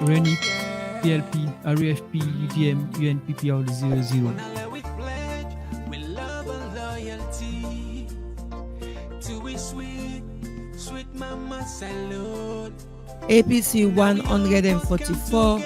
RENIP, PLP, REFP, UDM, UNPP, all 00. APC 144,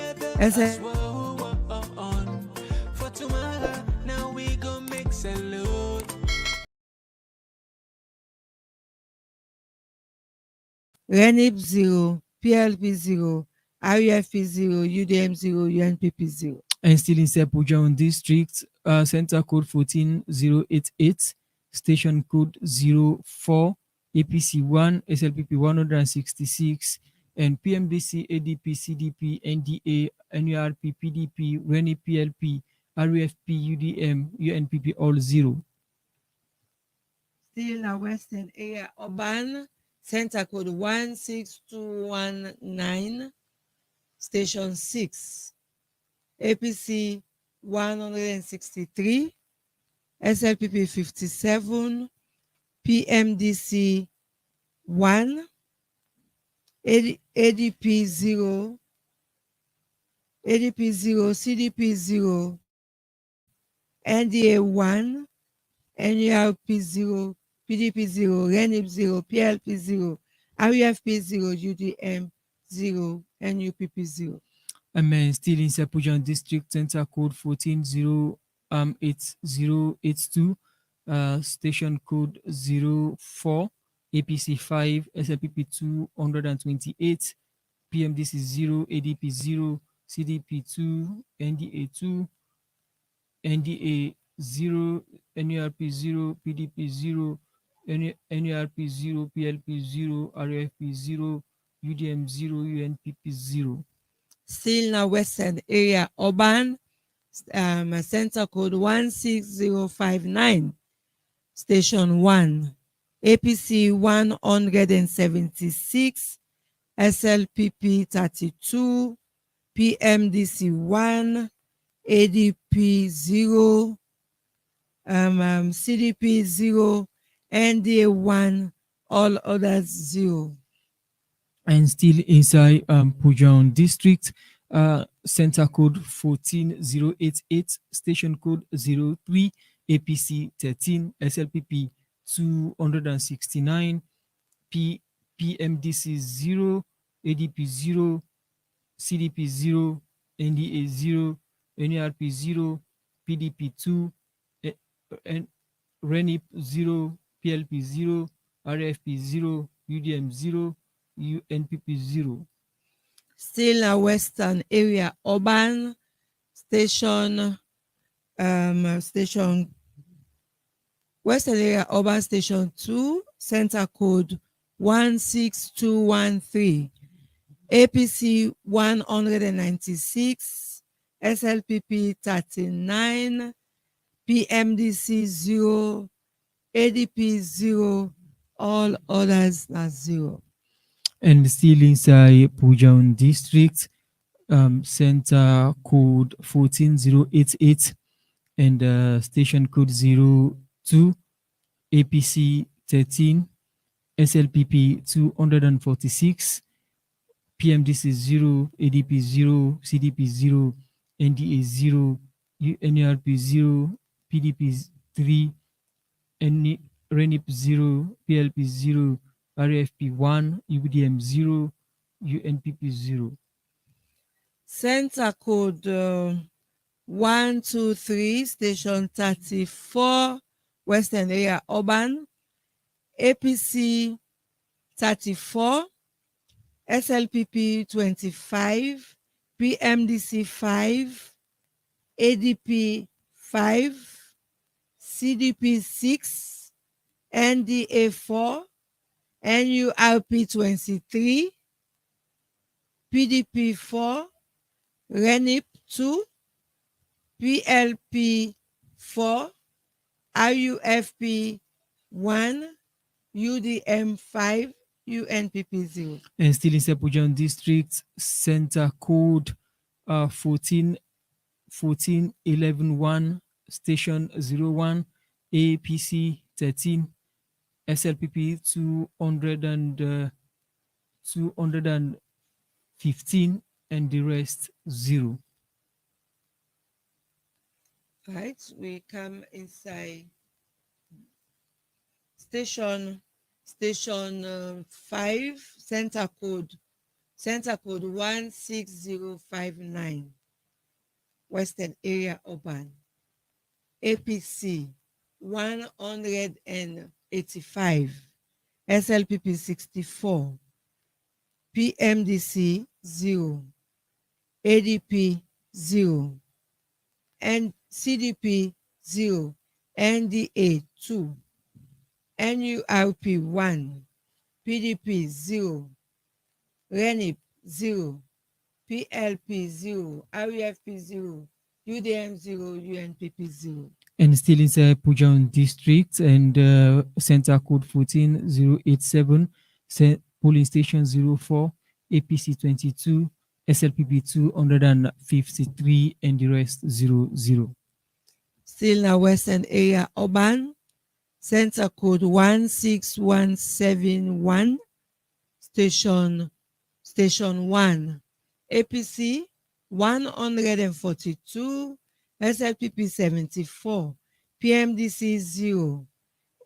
RENIP 0, PLP 0, REFP 0, UDM 0, UNPP 0. And still in Sepujan District, center code 14088, station code 04, APC 1, SLPP 166, and PMDC, ADP, CDP, NDA, NURP, PDP, RENI, PLP, REFP, UDM, UNPP, all 0. Still in our Western area, urban, center code 16219, station 6, APC 163, SLPP 57, PMDC 1, ADP 0, ADP 0, CDP 0, NDA 1, NURP 0, PDP 0, RENIP 0, PLP 0, REFP 0, UDM 0, NUPP 0. And still in Sepujan District, center code 148082, station code 04, APC 5, SLPP 228, PMDC 0, ADP 0, CDP 2, NDA 2, NDA 0, NURP 0, PDP 0, NURP 0, PLP 0, RFP 0, UDM 0, UNPP 0. Still in our Western area, urban, center code 16059, station 1, APC 176, SLPP 32, PMDC 1, ADP 0, CDP 0, NDA 1, all others 0. And still inside Pujan District, center code 14088, station code 03, APC 13, SLPP 269, PMDC 0, ADP 0, CDP 0, NDA 0, NURP 0, PDP 2, and RENIP 0, PLP 0, RFP 0, UDM 0, UNPP 0. Still a Western area, urban, station, Western area, urban station 2, center code 16213, APC 196, SLPP 39, PMDC 0, ADP 0, all others are 0. And still inside Pujan District, center code 14088 and station code 02, APC 13, SLPP 246, PMDC 0, ADP 0, CDP 0, NDA 0, NURP 0, PDP 3, RENIP 0, PLP 0, RFP 1, UDM 0, UNPP 0. Center code 123, station 34, Western area, urban, APC 34, SLPP 25, PMDC 5, ADP 5, CDP 6, NDA 4, NURP 23, PDP 4, RENIP 2, PLP 4, RUFP 1, UDM 5, UNPP 0. And still in Sepujan District, center code 14111, station 01, APC 13, SLPP 215, and the rest 0. Right, we come inside station 5, center code 16059, Western Area Urban, APC 185, SLPP 64, PMDC 0, ADP 0, and CDP 0, NDA 2, NURP 1, PDP 0, RENIP 0, PLP 0, REFP 0, UDM 0, UNPP 0. And still inside Pujan district and center code 14087, polling station 04, APC 22, SLPB 253, and the rest 00. Still in Western Area Urban, center code 16171, station 1, APC 142, SLPP 74, PMDC 0,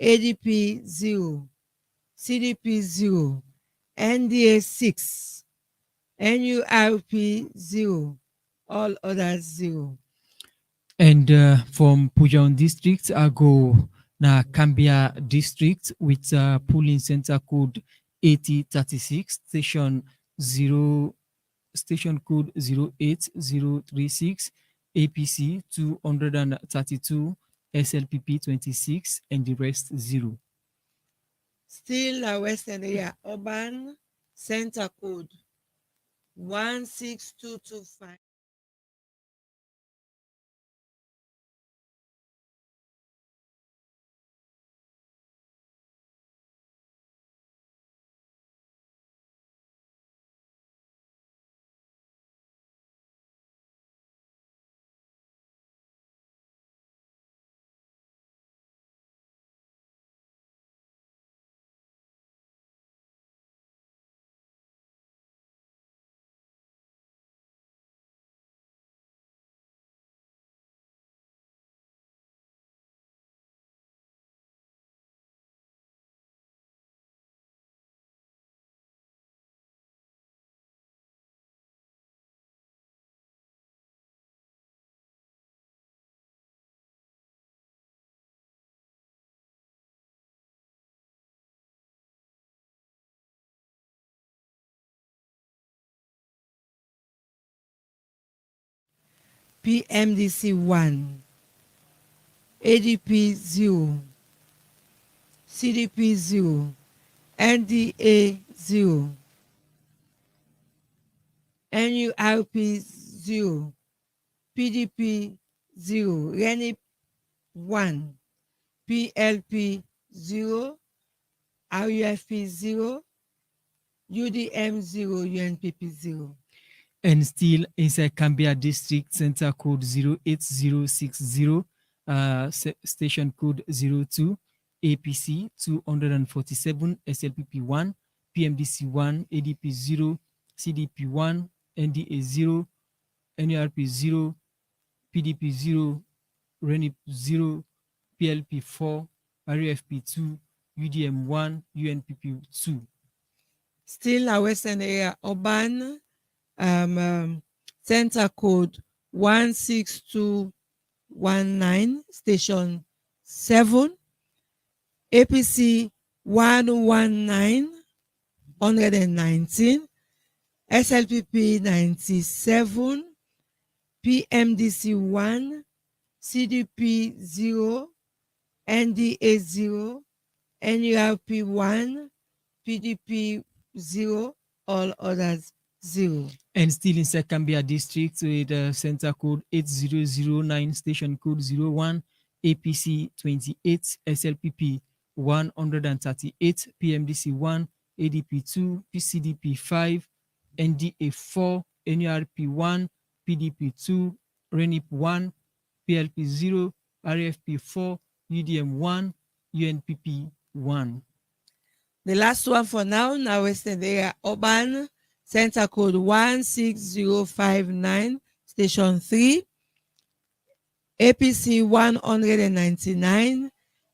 ADP 0, CDP 0, NDA 6, NURP 0, all others 0. And from Pujan district, I go na Cambia district with polling center code 8036, station code 08036, APC 232, SLPP 26, and the rest 0. Still a Western Area Urban, center code 16225. PMDC 1, ADP 0, CDP 0, NDA 0, NURP 0, PDP 0, RENIP 1, PLP 0, RUFP 0, UDM 0, UNPP 0. And still inside Cambia district, center code 08060, station code 02, APC 247, SLPP 1, PMDC 1, ADP 0, CDP 1, NDA 0, NURP 0, PDP 0, RENIP 0, PLP 4, RFP 2, UDM 1, UNPP 2. Still a Western Area Urban, center code 16219, station 7, APC 119, SLPP 97, PMDC 1, CDP 0, NDA 0, NURP 1, PDP 0, all others 0. And still in Sekambia district with center code 8009, station code 01, APC 28, SLPP 138, PMDC 1, ADP 2, PCDP 5, NDA 4, NURP 1, PDP 2, RENIP 1, PLP 0, RFP 4, UDM 1, UNPP 1. The last one for now Western Area Urban, center code 16059, station 3, APC 199,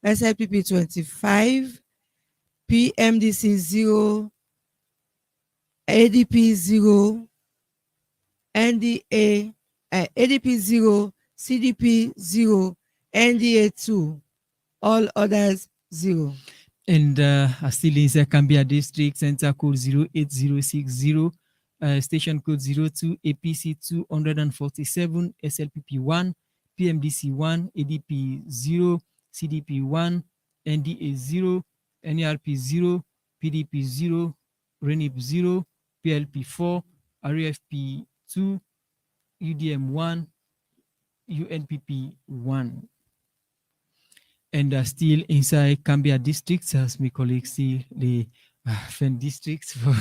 SLPP 25, PMDC 0, ADP 0, NDA, ADP 0, CDP 0, NDA 2, all others 0. And still in Cambia District, center code 08060, station code 02, APC 247, SLPP 1, PMDC 1, ADP 0, CDP 1, NDA 0, NERP 0, PDP 0, RENIP 0, PLP 4, RFP 2, UDM 1, UNPP 1. And still inside Cambia districts, as my colleagues see the Fen districts for,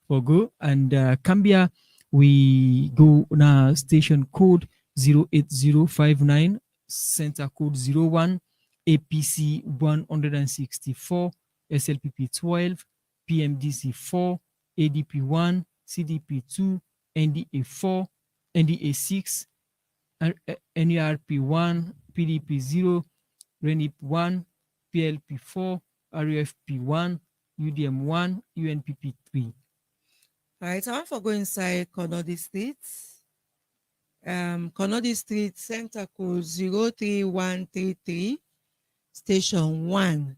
for go. And Cambia, we go now station code 08059, center code 01, APC 164, SLPP 12, PMDC 4, ADP 1, CDP 2, NDA 4, NDA 6, NERP 1, PDP 0, RENIP 1, PLP 4, RUFP 1, UDM 1, UNPP 3. All right, I want to go inside Konodi Street. Konodi Street, center code 03133, station 1,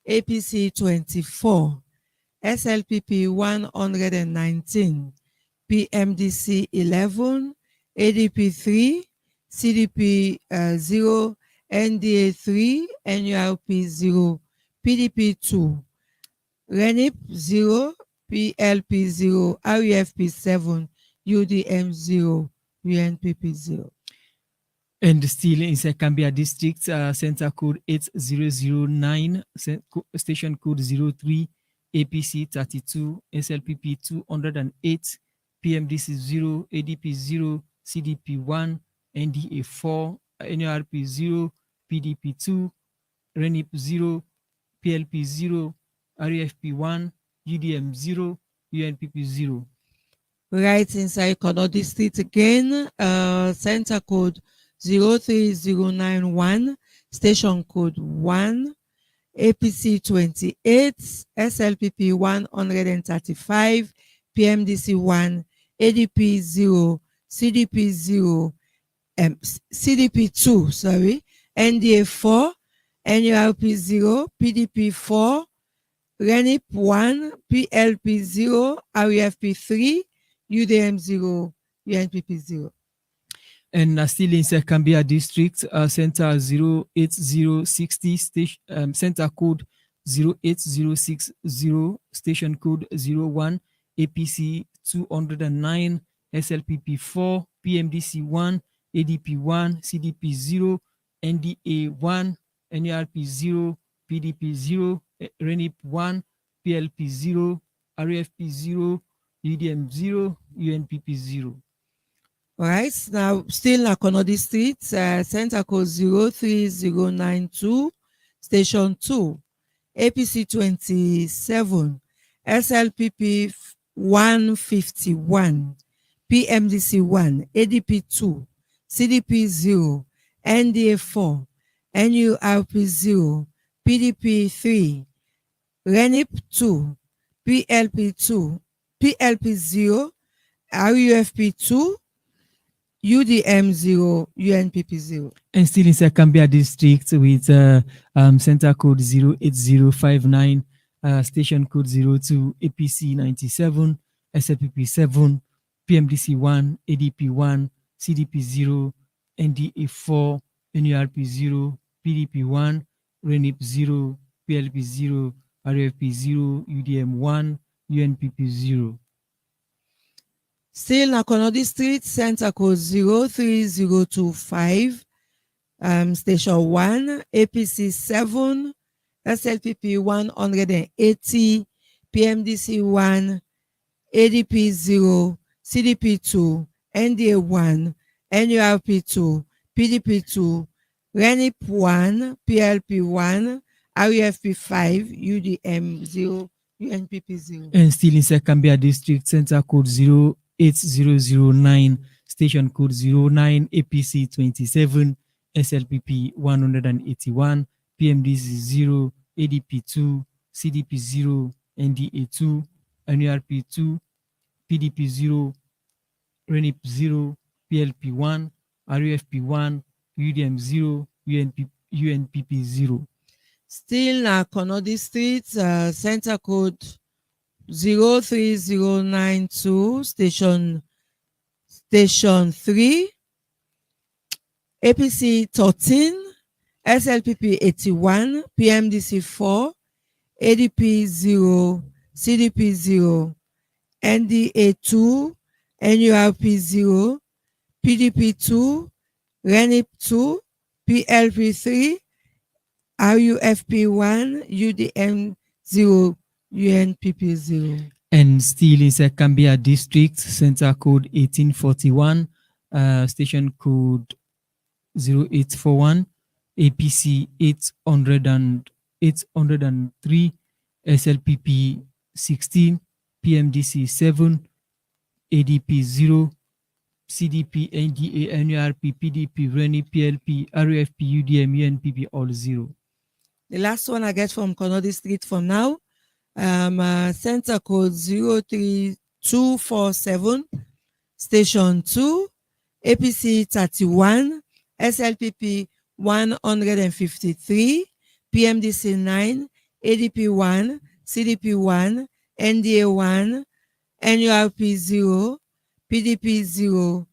APC 24, SLPP 119, PMDC 11, ADP 3, CDP 0, NDA 3, NURP 0, PDP 2, RENIP 0, PLP 0, REFP 7, UDM 0, UNPP 0. And still in Cambia district, center code 8009, station code 03, APC 32, SLPP 208, PMDC 0, ADP 0, CDP 1, NDA 4, NRP 0, PDP 2, RENIP 0, PLP 0, REFP 1, UDM 0, UNPP 0. Right inside Konodi Street again, center code 03091, station code 1, APC 28, SLPP 135, PMDC 1, ADP 0, CDP 0, CDP 2, sorry, NDA 4, NURP 0, PDP 4, RENIP 1, PLP 0, REFP 3, UDM 0, UNPP 0. And still in Cambia district, center 08060, station, center code 08060, station code 01, APC 209, SLPP 4, PMDC 1, ADP 1, CDP 0, NDA 1, NERP 0, PDP 0, RENIP 1, PLP 0, RFP 0, UDM 0, UNPP 0. All right, now still na Konodi Street, center code 03092, station 2, APC 27, SLPP 151, PMDC 1, ADP 2, CDP 0, NDA 4, NURP 0, PDP 3, RENIP 2, PLP 2, PLP 0, RUFP 2, UDM 0, UNPP 0. And still in Cambia district with center code 08059, station code 02, APC 97, SLPP 7, PMDC 1, ADP 1, CDP 0, NDA 4, NURP 0, PDP 1, RENIP 0, PLP 0, RFP 0, UDM 1, UNPP 0. Still na Konodi Street, center code 03025, station 1, APC 7, SLPP 180, PMDC 1, ADP 0, CDP 2, NDA 1, NURP 2, PDP 2, RENIP 1, PLP 1, REFP 5, UDM 0, UNPP 0. And still inside Cambia District, center code 08009, station code 09 APC 27, SLPP 181, PMDC 0, ADP 2, CDP 0, NDA 2, NURP 2, PDP 0, RENIP 0, PLP 1, RUFP 1, UDM 0, UNPP 0. Still na Konodi Street, center code 03092, station 3, APC 13, SLPP 81, PMDC 4, ADP 0, CDP 0, NDA 2, NURP 0, PDP 2, RENIP 2, PLP 3, RUFP 1, UDM 0, UNPP 0. And still inside Cambia District, center code 1841, station code 0841, APC 803, SLPP 16, PMDC 7, ADP 0, CDP, NDA, NURP, PDP, RENI, PLP, RUFP, UDM, UNPP, all 0. The last one I get from Konodi Street for now, center code 03247, station 2, APC 31, SLPP 153, PMDC 9, ADP 1, CDP 1, NDA 1, NURP 0, PDP 0,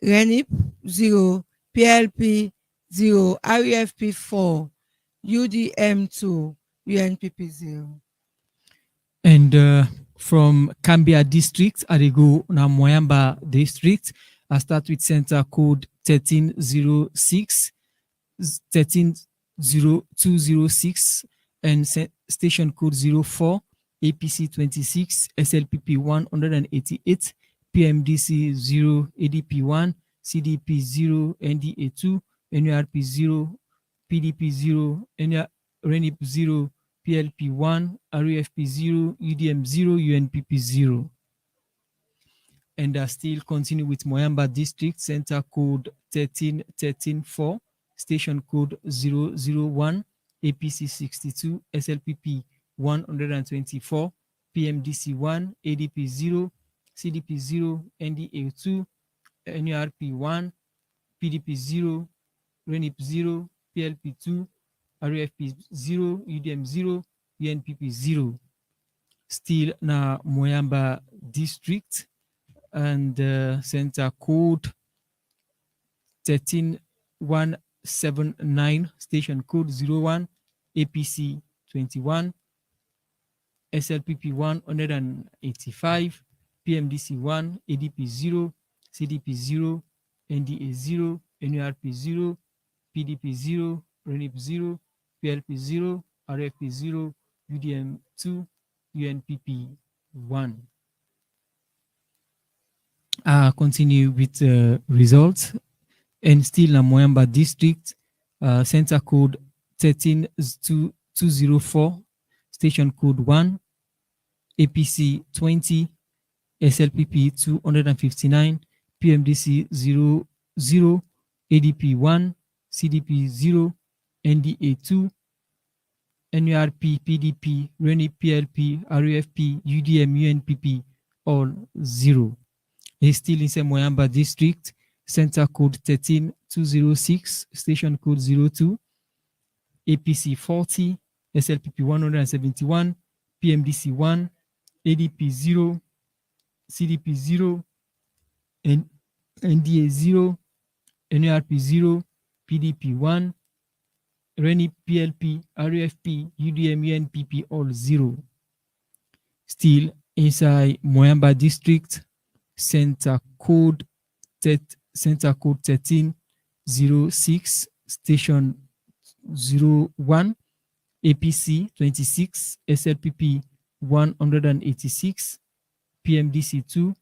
RENIP 0, PLP 0, RUFP 4, UDM 2, UNPP 0. And from Cambia District, I go now Moyamba District. I start with center code 1306, 1300206, and station code 04, APC 26, SLPP 188, PMDC 0, ADP 1, CDP 0, NDA 2, NURP 0, PDP 0, RENIP 0, PLP 1, RUFP 0, UDM 0, UNPP 0. And I still continue with Moyamba District, center code 13134, station code 001, APC 62, SLPP 124, PMDC 1, ADP 0, CDP 0, NDA 2, NURP 1, PDP 0, RENIP 0, PLP 2, RUFP 0, UDM 0, UNPP 0. Still na Moyamba District, and center code 13179, station code 01, APC 21, SLPP 185, PMDC 1, ADP 0, CDP 0, NDA 0, NURP 0, PDP 0, RENIP 0, PLP 0, RFP 0, UDM 2, UNPP 1. Continue with results. And still in Moyamba District, center code 13204, station code 1, APC 20, SLPP 259, PMDC 0, ADP 1, CDP 0, NDA 2, NURP, PDP, RENIP, PLP, RUFP, UDM, UNPP, all 0. It's still in Moyamba District, center code 13206, station code 02, APC 40, SLPP 171, PMDC 1, ADP 0, CDP 0, NDA 0, NURP 0, PDP 1, RENIP, PLP, RUFP, UDM, UNPP, all 0. Still inside Moyamba District, center code 1306, station 01, APC 26, SLPP 186, PMDC 2,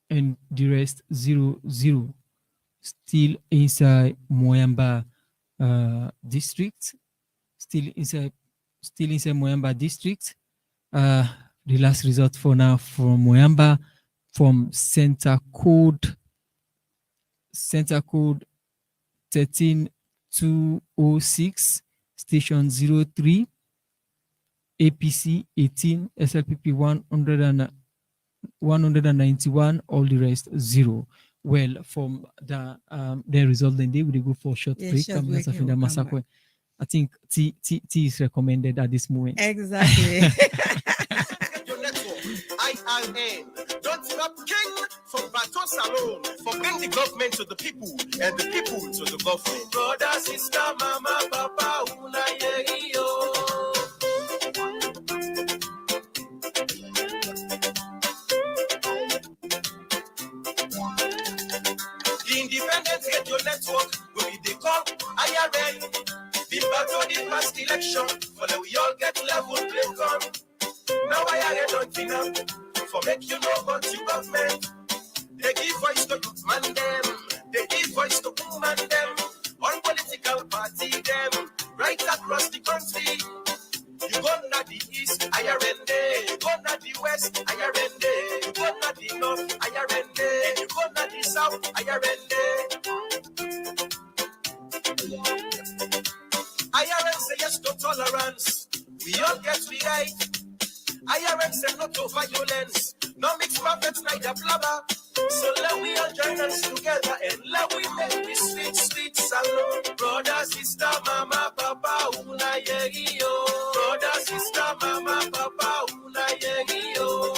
and the rest 00. Still inside Moyamba District, still inside still inside Moyamba district. The last result for now from Moyamba, from center code 13206, station 03, APC 18, SLPP 191, all the rest 0. Well, from the result, then they will go for short break. I think tea is recommended at this moment. Exactly. IRN, don't stop king from Baton Salon, for bring the government to the people and the people to the government. Brother, sister, mama, papa, una yo. The Independent Radio Network will be the call IRN. The battle the past election, for we all get level play come. Now IRN don't think up, for make you know about your government. They give voice to man them, they give voice to woman them, all political party them, right across the country. You go na the east, IRN day. You go na the west, IRN day. You go na the north, IRN day. You go na the south, IRN day. IRN say yes to tolerance. We all get we right. IRN say no to violence. No mix perfect, neither blabber. So let we all join us together and let we make this sweet, sweet salon. Brother, sister, mama, papa, una yo. Brother, sister, mama, papa, una yo.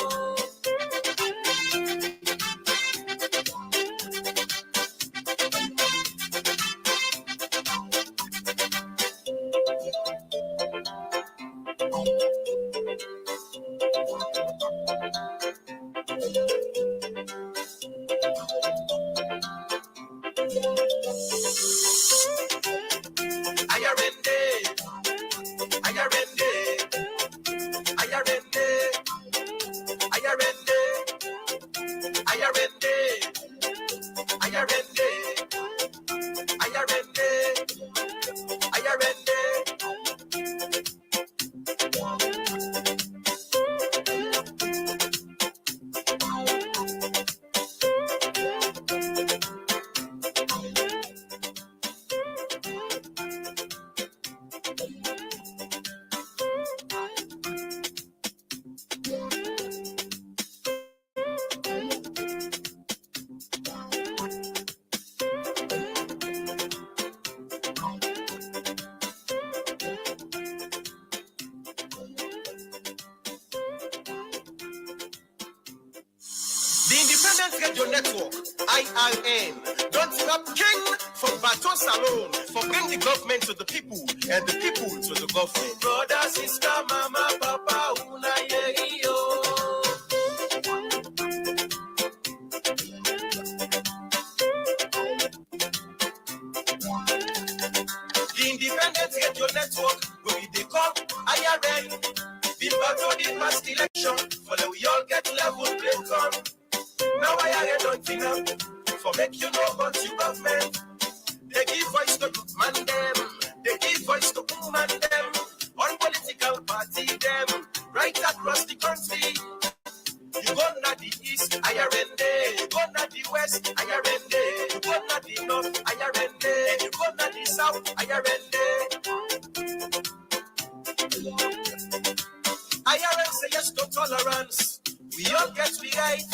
The Independent Radio Network, IRN, don't stop king from Baton Salon, for bring the government to the people and the people to the government. Brother, sister, mama, papa, una yo. The Independent Radio Network will be the call IRN. The battle the past election, for we all get level play come. Now IRN don't think up, for make you know about your government. They give voice to man them, they give voice to woman them, all political party them, right across the country. You go na the east, IRN day. You go na the west, IRN day. You go na the north, IRN day. You go na the south, IRN day. IRN say yes to tolerance. We all get we right.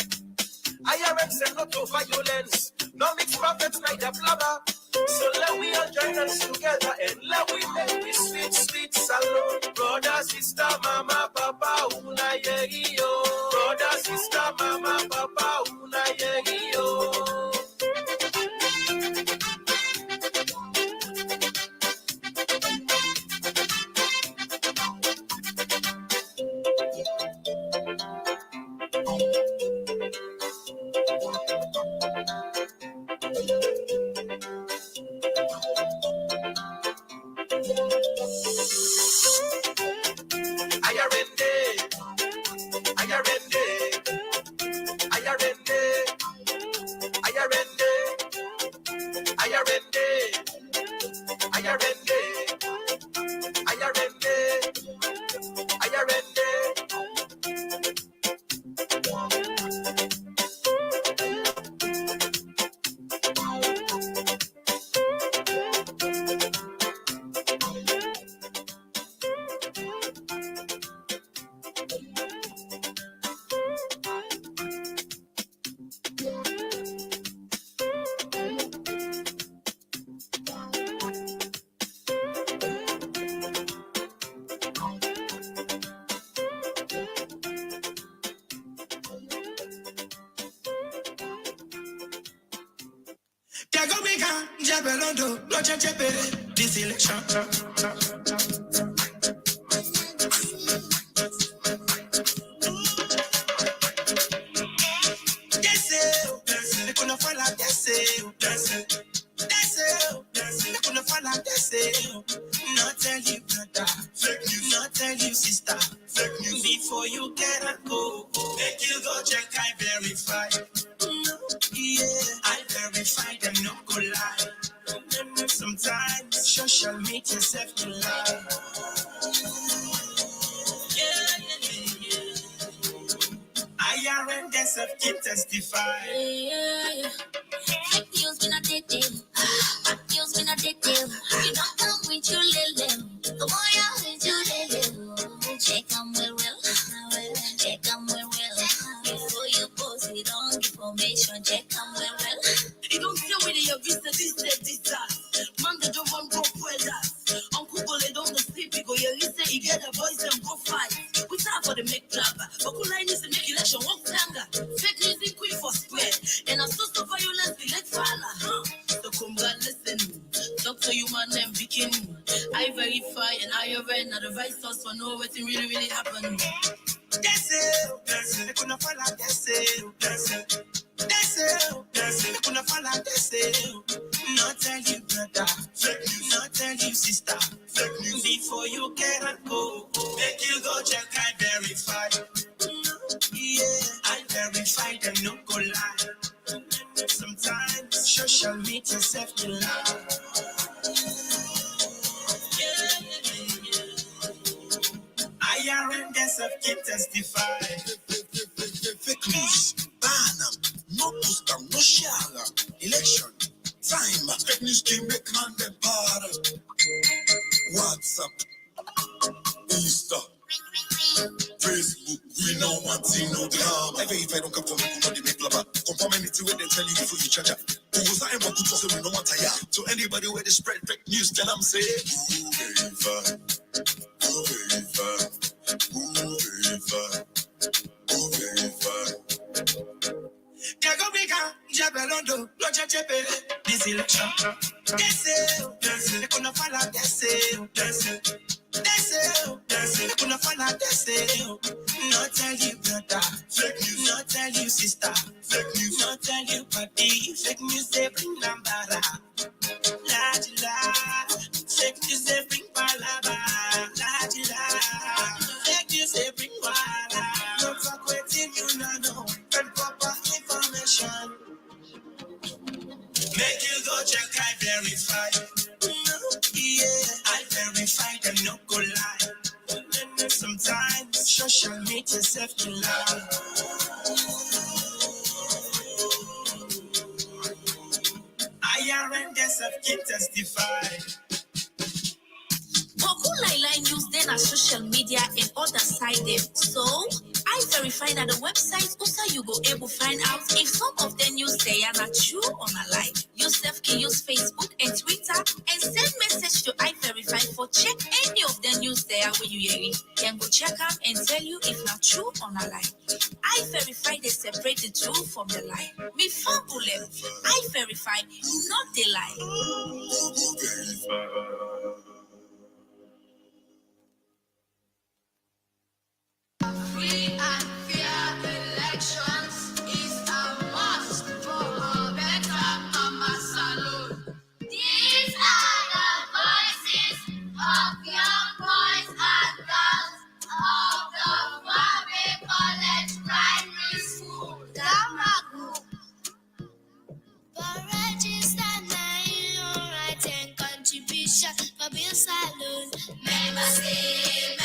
IRN say no to violence. No mix perfect, neither blabber. So let we all join us together and let we make this sweet, sweet salon. Brother, sister, mama, papa, una yo. Brother, sister, mama, papa, una yo. IRN Jagomika, Jabelondo, Roger Jebere, this election. They couldn't fall out, they couldn't fall out, not tell you brother, fake news, not tell you sister, fake news. Before you get a go, make you go check, I verify. Yeah, I verify them, no go lie. Sometimes social media self to lie. I am the self keep testify. Fake news when I did them. Fake news when I did them. You don't come with your little. The boy out with your little. Check them well. Check them well. Before you post it on information, check them well. You don't tell me your visa, this, that. Man, they don't want go that. Uncle Gole don't sleep, because you listen, you get the boys and go fight. We start for the make club. But who line is the make election, walk longer. Fake news is quick for spread. And a source of violence, the let falla. So come God listen. Doctor human and begin. I verify and I read not the vice source for know what really happened. That's it. They couldn't fall out, that's it. They couldn't fall out, that's it. Not tell you brother, fake news, not tell you sister, fake news. Before you get a go, make you go check, I verify. Yeah, I verify them, no go lie. Sometimes social media self to lie. I am the self keep testify. Fake news, ban, no poster, no share, election, time, fake news can make man the bar. WhatsApp, Insta, Facebook, we know one thing, no drama. I verify don't come from me, no they make lava. Confirm anything where they tell you before you charge up. Who was I ever good to say we no matter ya? To anybody where they spread fake news, tell them say, who verify, who verify, who verify, who verify. Jagomika, Jabelondo, Roger Jebere, this election. They couldn't fall out, they couldn't fall out, not tell you brother, fake news, not tell you sister, fake news, not tell you party, fake news, they bring lambara, la, fake news, they bring palaba, la, fake news, they bring wala, no fuck waiting, you know, and proper information. Make you go check, I verify. Yeah, I verify them, no go lie. Sometimes social media self to lie. I am the self keep testify. Line news then as social media and other side them. So I verify that the website also you go able find out if some of the news they are not true or not lie. Yourself can use Facebook and Twitter and send message to I verify for check any of the news there where you hear it. Can go check out and tell you if not true or not lie. I verify they separate the true from the lie. Before bullet, I verify not the lie. Free and fair elections is a must for a better Mama. These are the voices of young boys and girls of the Wabe College Primary School, Damagu. For register now, right and contribution for Bill Saloon. Members say,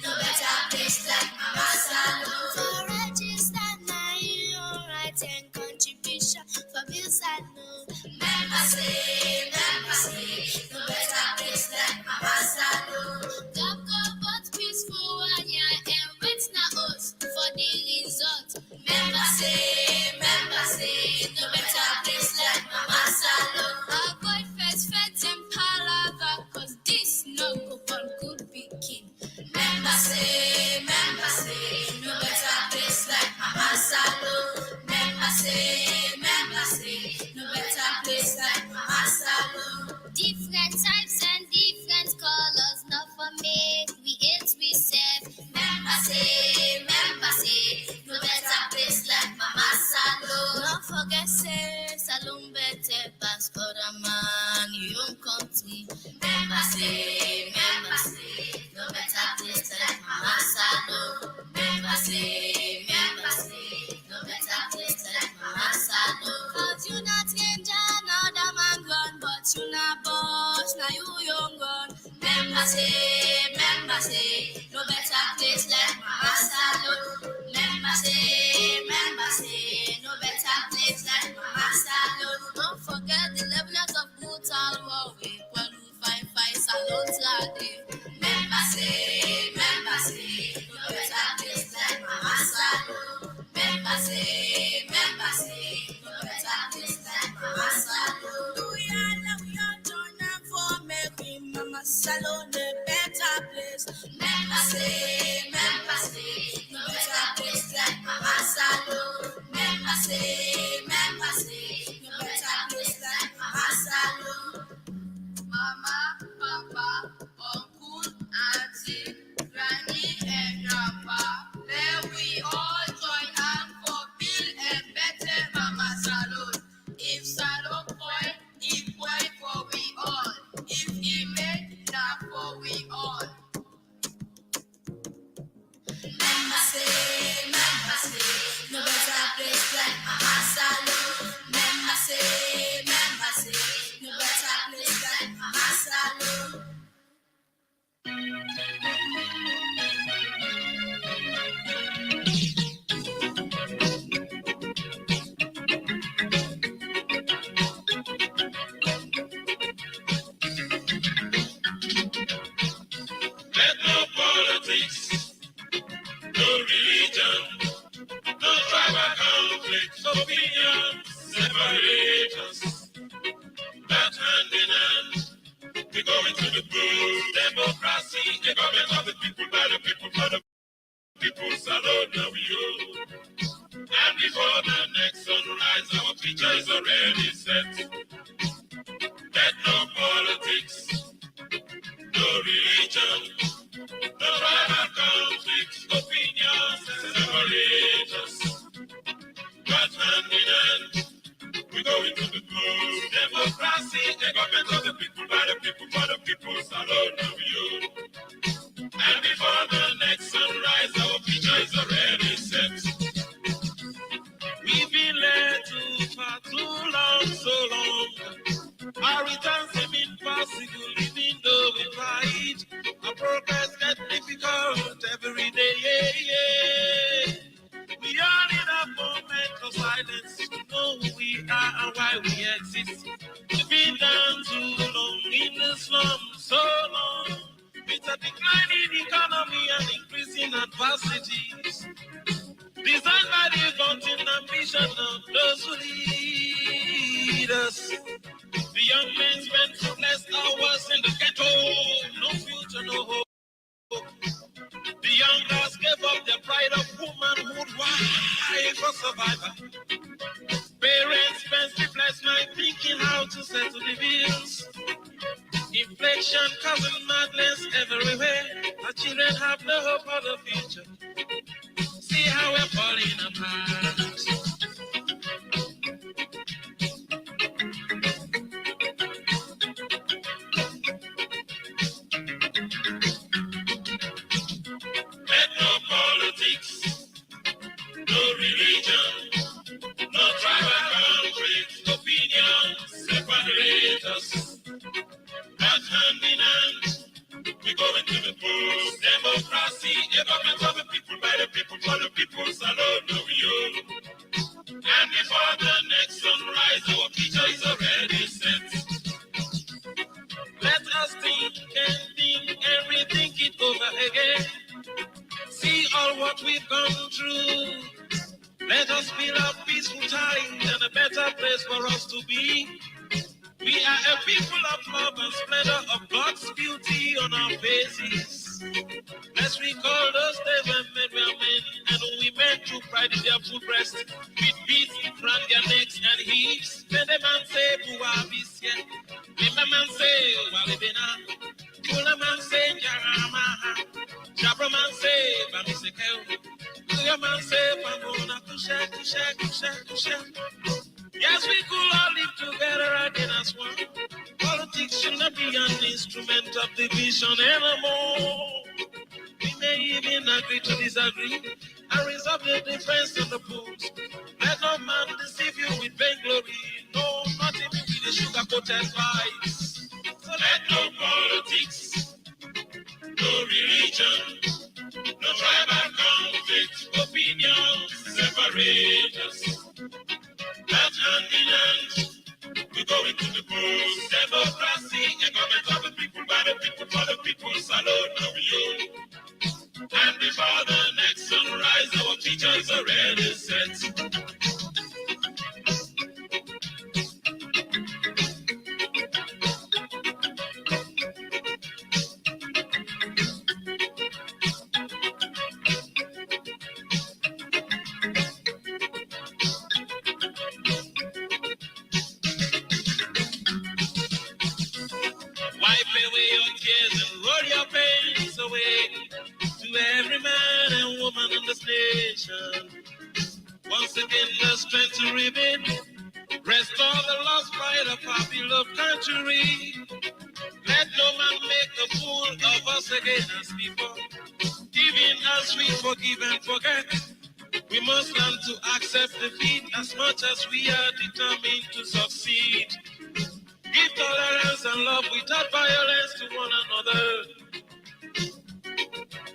no better place like Mama Salon. For register now, right and contribution for Bill Saloon. Members say, no better place like Mama Salon. Go but peaceful and and wait na us for the result. Members say, no better place like Mama Salon. Avoid first and palaver, cause this no go on good. no better place like Mama Salon. Member say, no better place like Mama Salon. Don't forget the levelers of good town where we qualify salons like this. Member say, no better place like Mama Salon. Member say, no better place like Mama Salon. We are join up for making Mama Salon a better place. Member say, no better place like Mama Salon. Member say, no better place like Mama Salon. Mama, Papa, Uncle, Auntie, Granny, and Grandpa, let we all join hands for build a better Mama Salon. If salon boy, if boy for we all. If he make that for we all. Member say, no better place like Mama Salon. Member say, no better place like Mama Salon. Let no politics, no religion, no tribal conflict, opinion separate us. That hand in hand, we go into the booth. Democracy, the government of the people, by the people, for the people. Salute now we go. And before the next sunrise, our future is already set. Let no politics, no religion, no tribal conflict, opinions separate us. But hand in hand, we go into the booth. Democracy, the government of the people, by the people, for the people. Salute now we go. And before the next sunrise, our future is already set. We've been led to for too long, so long. Our returns seem impossible, even though we tried. Our progress gets difficult every day. Yeah. We all need a moment of silence to know who we are and why we exist. We've been down too long in the slum, so long. With a declining economy and increasing adversities, designed by the daunting ambition of those who lead us. The young men spend countless hours in the ghetto, no future, no hope. The young girls gave up their pride of womanhood. Why? For survival. Parents spend sleepless nights thinking how to settle the bills. Inflation causing madness everywhere. Our children have no hope for the future. See how we're falling apart. Let no politics, no religion, no tribal conflict, opinions separate us. But hand in hand, we go into the polls. Democracy, the government of the people, by the people, for the people. Salute now we go. And before the next sunrise, our future is already set. Let us think and rethink it over again. See all what we've gone through. Let us build a peaceful time and a better place for us to be. We are a people of love and splendor of God's beauty on our faces. Let's recall those days when men were men and women took pride in their full breast, with beads around their necks and hips. Then the man say, Buwa Bisya. The man say, Walibena. Kula man say, Jaramaha. Jabra man say, Bamisekeo. Kuya man say, Pamona, Kusha. Yes, we could all live together again as one. Politics should not be an instrument of division anymore. We may even agree to disagree and resolve the difference in the polls. Let no man deceive you with vainglory. No, not even with the sugar-coated vibes. So let no politics, election. No tribal conflict, opinions separate us. That hand in hand, we go into the polls. Democracy, a government of the people, by the people, for the people, salute now we own. And before the next sunrise, our teachers are already set. Wipe away your tears and roll your pains away. To every man and woman in this nation, once again the strength to rebuild, restore the lost pride of our beloved country. Let no man make a fool of us again as before. Even as we forgive and forget, we must learn to accept defeat as much as we are determined to succeed. Give tolerance and love without violence to one another.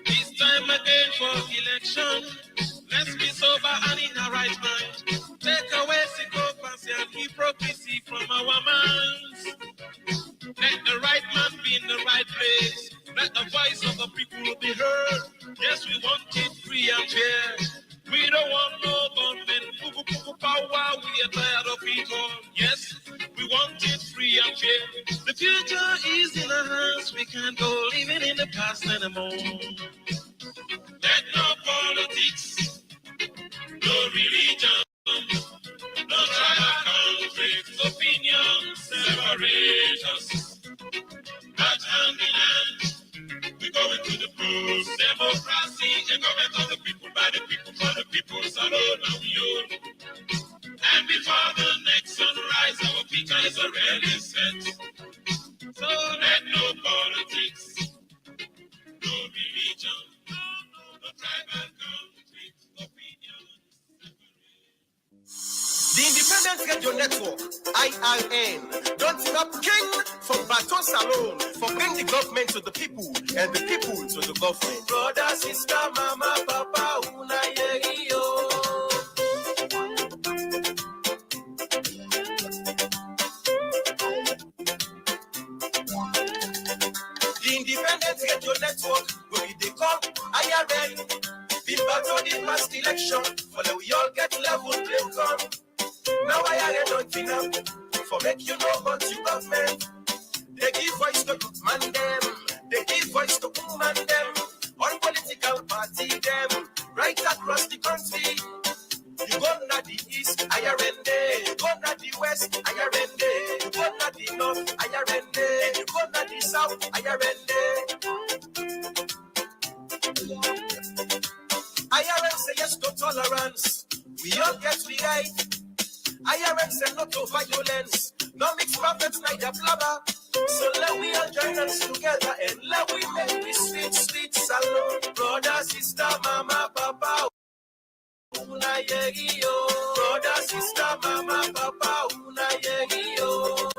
This time again for election, let's be sober and in our right mind. Take away sycophancy and hypocrisy from our minds. Let the right man be in the right place. Let the voice of the people be heard. Yes, we want it free and fair. We don't want no gunmen, power. We are tired of it all. Yes, we want it free and fair. The future is in our hands. We can't go living in the past anymore. Let no politics, no religion, no tribal conflict, opinions separate us. That hand in hand, we go into the polls. Democracy, a government of the people, by the people, for the people, salute now we own. And before the next sunrise, our future is already set. So let no politics, no religion, no tribal conflict, opinions separate. The Independent Radio Network, IRN, don't stop king from Baton Salon for bring the government to the people and the people to the government. Brother, sister, mama, papa, una yerio. The Independent Radio Network will be the call IRN. Been battled in past election, for we all get level play come. Now I don't think for make you know about you government. They give voice to man them, they give voice to woman them, all political party them, right across the country. You go na the east, IRN day. You go na the west, IRN day. You go na the north, IRN day. You go na the south, IRN day. IRN say yes to tolerance. We all get we right. IRN say no to violence. No mix prophets, neither blabber. So let we all join us together and let we make this sweet, sweet salon. Brother, sister, mama, papa, una yerio. Brother, sister, mama, papa, una yerio.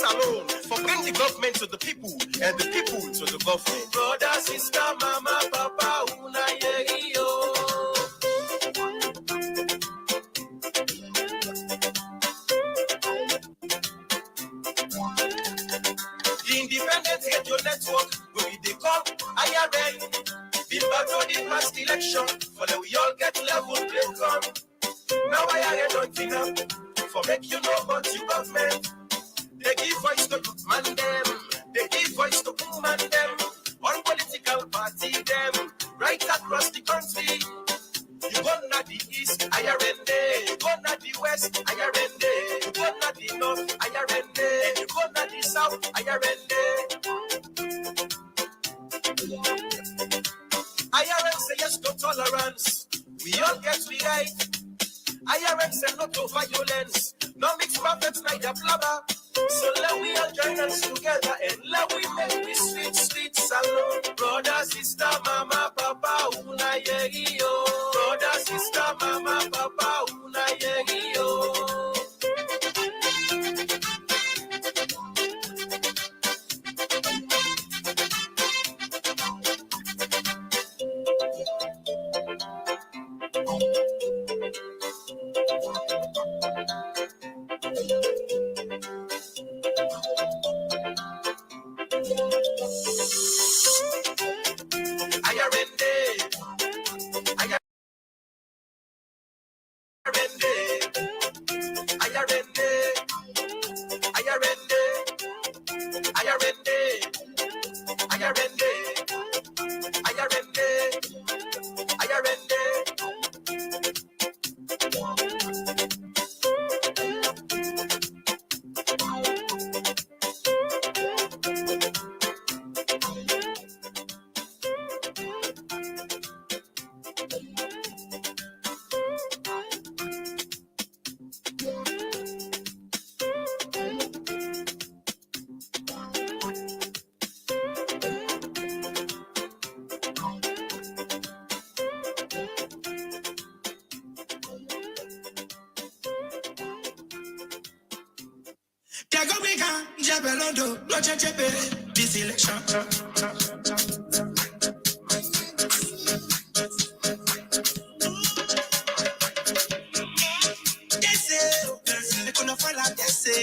us alone. For bring the government to the people and the people to the government. Brother, sister, mama, papa, una yo. The independents get your network. When they come, IRN. Been battled in past election. For the we all get level play come. Now IRN don't think up. For make you know about you government. They give voice to man them. They give voice to woman them. All political party them. Right across the country. You go not the east, IRN day. You go not the west, IRN day. You go not the north, IRN day. You go not the south, IRN day. IRN say yes to tolerance. We all get we right. IRN say no to violence. No mix puppets, neither blabber. So let we all join us together and let we make this sweet, sweet salon. Brother, sister, mama, papa, una yo. Brother, sister, mama, papa, una yo. This election. They couldn't fall out, they say.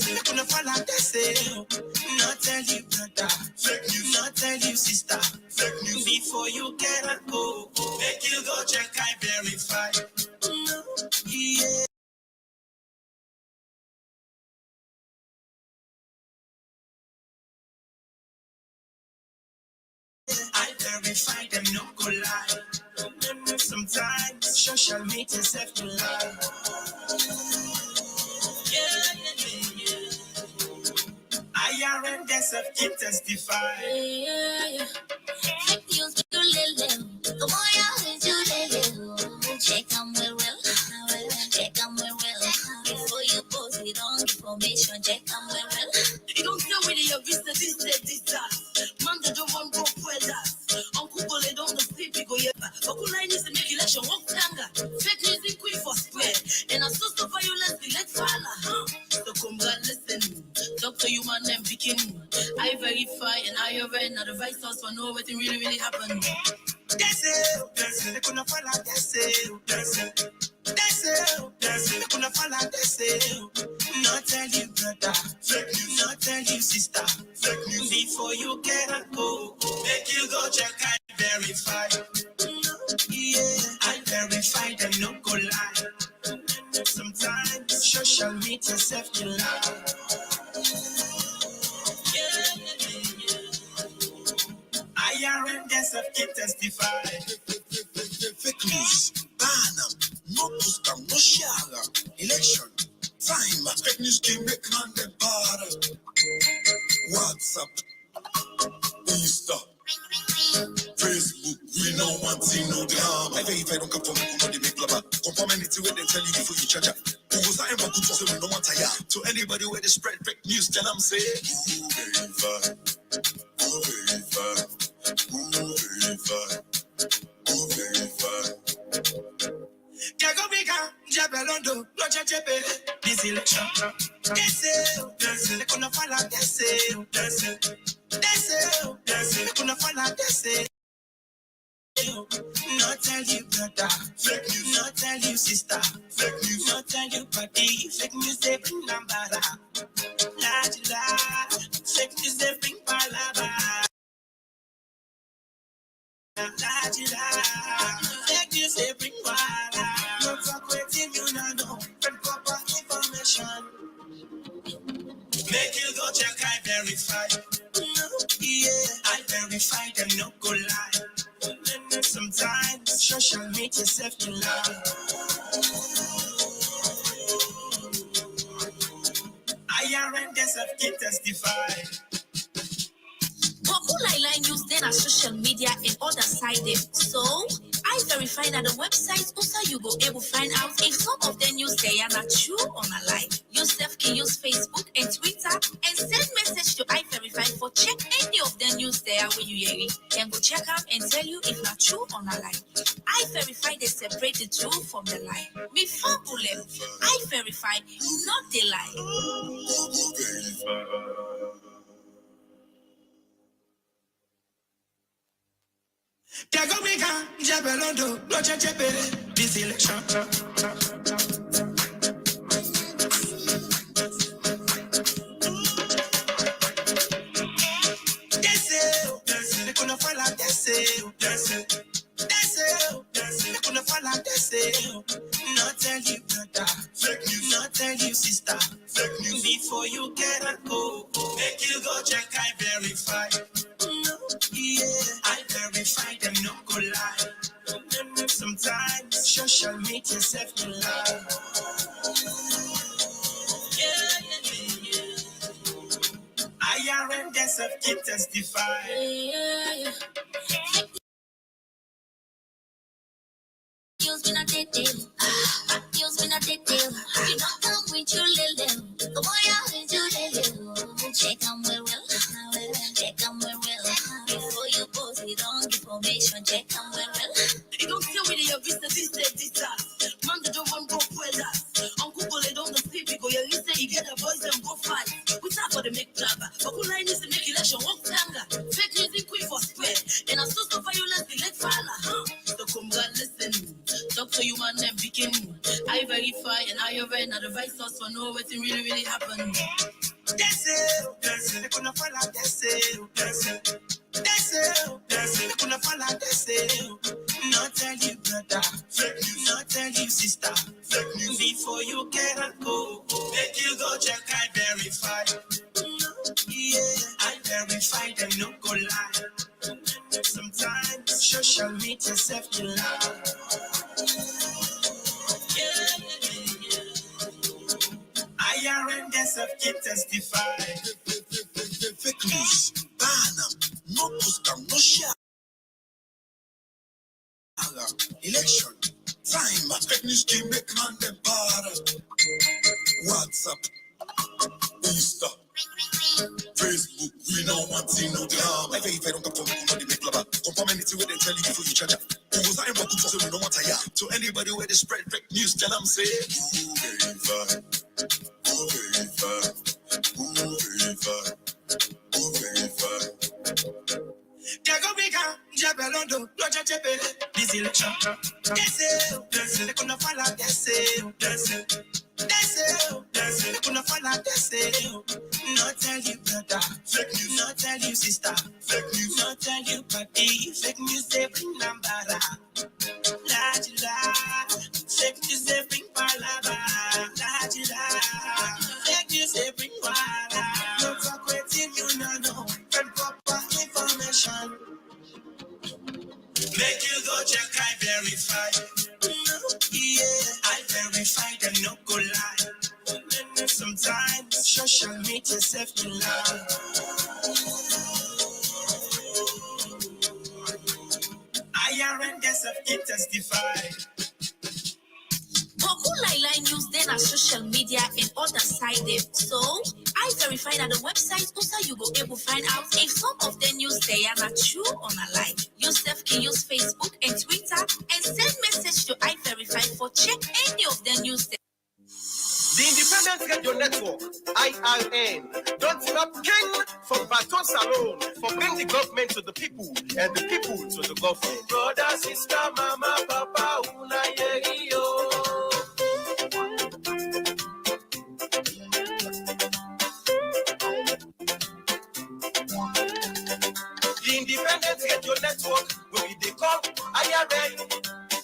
They couldn't fall out, they say. Not tell you brother, fake news. Not tell you sister, fake news. Before you get a go, make you go check, I verify. Yeah. I verify them, no go lie. Sometimes social media self to lie. Yeah. IRN themselves keep testify. Yeah. Fake news, you little. Come on, you check them well. Check them well. Before you post it on information, check them well. You don't know whether your business this that. Man, they don't want to pull that. Uncle Gole don't sleep, you go yeba. Uncle Line is the election, walk tanga. Fake news is quick for spread. And a source of violence, the let falla. So come back, listen. Talk to you, man, and begin. I verify and I override. Now the right source for know what really happened. That's it. They couldn't fall out, that's it. They couldn't fall out, that's it. Not tell you brother, fake news. Not tell you sister, fake news. Before you get a go, make you go check and verify. Yeah, I verify them, no go lie. Sometimes social media self to lie. IRN themselves keep testify. Fake news, ban, no post, no share. Election, time, fake news can make man the bad. WhatsApp, Insta, Facebook, we know one thing, no drama. I verify don't come from me, they make blabber. Conformity where they tell you before you charge up. Who was I ever good for no one tire? To anybody where they spread fake news, tell them say, verify. This election. Desce, they gonna fall out, desce, they gonna fall out, desce. Not tell you brother, fake news. Not tell you sister, fake news. Not tell you buddy, fake news they bring number. La la, fake news they bring palava. La la, fake news they bring wala. No talk waiting you know, and proper information. Make you go check, I verify. Yeah, I verify them, no go lie. Sometimes social media self in love. I and this of can testify. Line use then as social media and other sided. So I verify that the website also you go able find out if some of the news they are not true or not lie. Yourself can use Facebook and Twitter and send message to I verify for check any of the news there where you hearing. Can go check out and tell you if not true or not lie. I verify they separate the true from the lie. Me fumble them. I verify not the lie. Tiago Biga, Jabelondo, Roger Jebele, this election. Desce, they gonna fall out, desce, they gonna fall out, desce. Not tell you brother, fake news. Not tell you sister, fake news. Before you get a go, make you go check, I verify. Yeah, I verify them, no go lie. Sometimes social media self in love. Yeah. I and this of can testify. Use me not dead deal. Use me not dead deal. You don't come with your little. The boy out with your little. Check them well. Check them well. Before you post it on information, check them well. You don't tell me your this. Man, they don't want to go further. On Google, they don't see people. You listen, you get the boys and go fight. We talk for the make job. But who line is to make election walk longer? Fake news is quick for spread. And I still so violence, the let falla. So come God listen. Talk to you man and begin. I verify and I read now the right source for know what really happened. Desce, they gonna fall out, desce, they gonna fall out, desce. Not tell you brother, fake news. Not tell you sister, fake news. Before you get a go, make you go check, I verify. Yeah, I verify them, no go lie. Sometimes social media self in love. Yeah. I and this of can testify. Fake news, ban, no post, no share. Election, time, fake news can make man the bar. WhatsApp, Insta, Facebook, we know one thing, no drama. I verify don't come from the make blabber. Confirm anything where they tell you before you charge up. Who was I about to say we don't want to hear? To anybody where they spread fake news, tell them say, who verify? Who verify? Who verify? Who verify? Tiago Biga, Jabelondo, Roger Jebele, this election. Desce, they gonna fall out, desce, they gonna fall out, desce. Not tell you brother, fake news. Not tell you sister, fake news. Not tell you buddy, fake news they bring number. La la, fake news they bring palava. La la, fake news they bring wala. No talk waiting you know, and proper information. Make you go check, I verify. Yeah, I verify them, no go lie. Sometimes social media self in love. I and this of can testify. Line use then as social media and other sided. So I verify that the website also you go able find out if some of the news they are not true or not lie. Yourself can use Facebook and Twitter and send message to I verify for check any of the news. The Independent independence get your network. IRN. Don't stop king for Baton Salon. For bring the government to the people and the people to the government. Brother, sister, mama, papa, una yo. The independence get your network. When we they call IRN.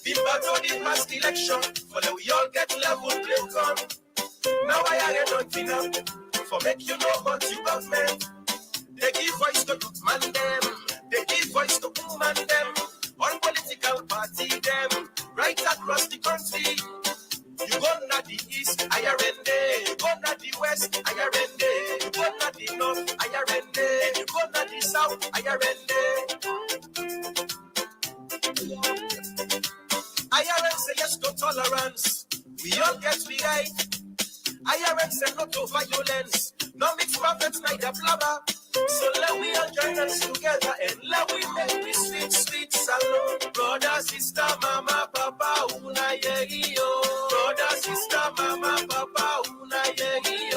The battle the past election. For the we all get level play come. Now IRN don't enough. For make you know about you government. They give voice to man them. They give voice to woman them. All political party them. Right across the country. You go na the east, IRN day. You go na the west, IRN day. You go na the north, IRN day. And you go na the south, IRN day. IRN say yes to tolerance. We all get the right. IRN say no to violence. No mix perfect, neither blabber. So let we all join us together and let we make this sweet, sweet salon. Brother, sister, mama, papa, una yo. Brother, sister, mama, papa, una yo.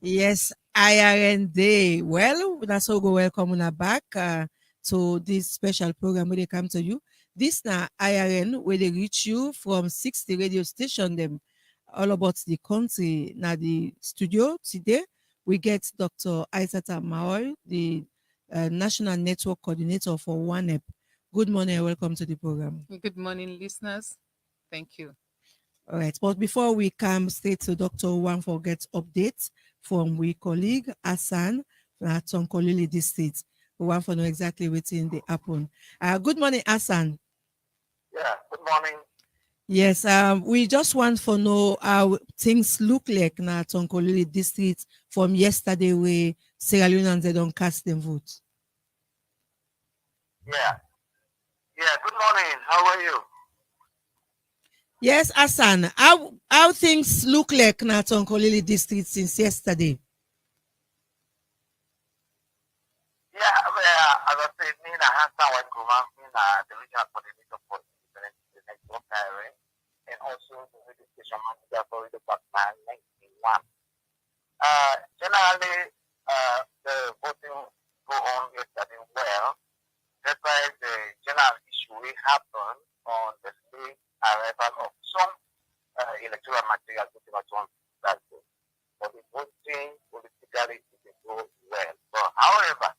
Yes, IRN Day. Well, that's all go welcome on back to this special program where they come to you. This now IRN where they reach you from 60 radio station them all about the country. Now the studio today we get Dr. Aisata Maoy, the National Network Coordinator for OneUp. Good morning and welcome to the program. Good morning, listeners. Thank you. All right, but before we come straight to Dr. One for get updates from we colleague Hassan from Tonkolili district. We want to know exactly what's in the happen. Good morning, Hassan. Yeah, good morning. Yes, we just want to know how things look like now Tonkolili district from yesterday where Sierra Leoneans they don't cast them vote. Yeah, good morning. How are you? Yes, Hassan, how things look like now Tonkolili district since yesterday? Yeah, as I said, me and Hassan White Kuma, me and the regional coordinator for the network hiring, and also the radio station manager for the Batman 91. Generally, the voting go on yesterday well, despite the general issue we happened on the late arrival of some electoral material to the that day. But the voting politically didn't go well. But however,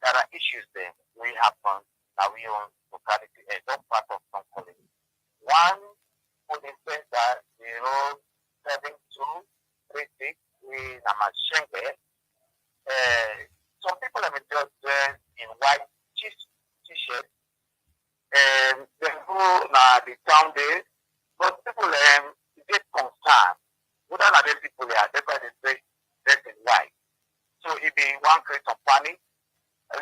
there are issues there we happen that we own locality and not part of some colleagues. One polling center 07236 in Namashenge. Some people have been just dressed in white t-shirts and they go now the town day, but people get concerned. Whether are the people there, that's why they say dressed in white. So it be one create of panic.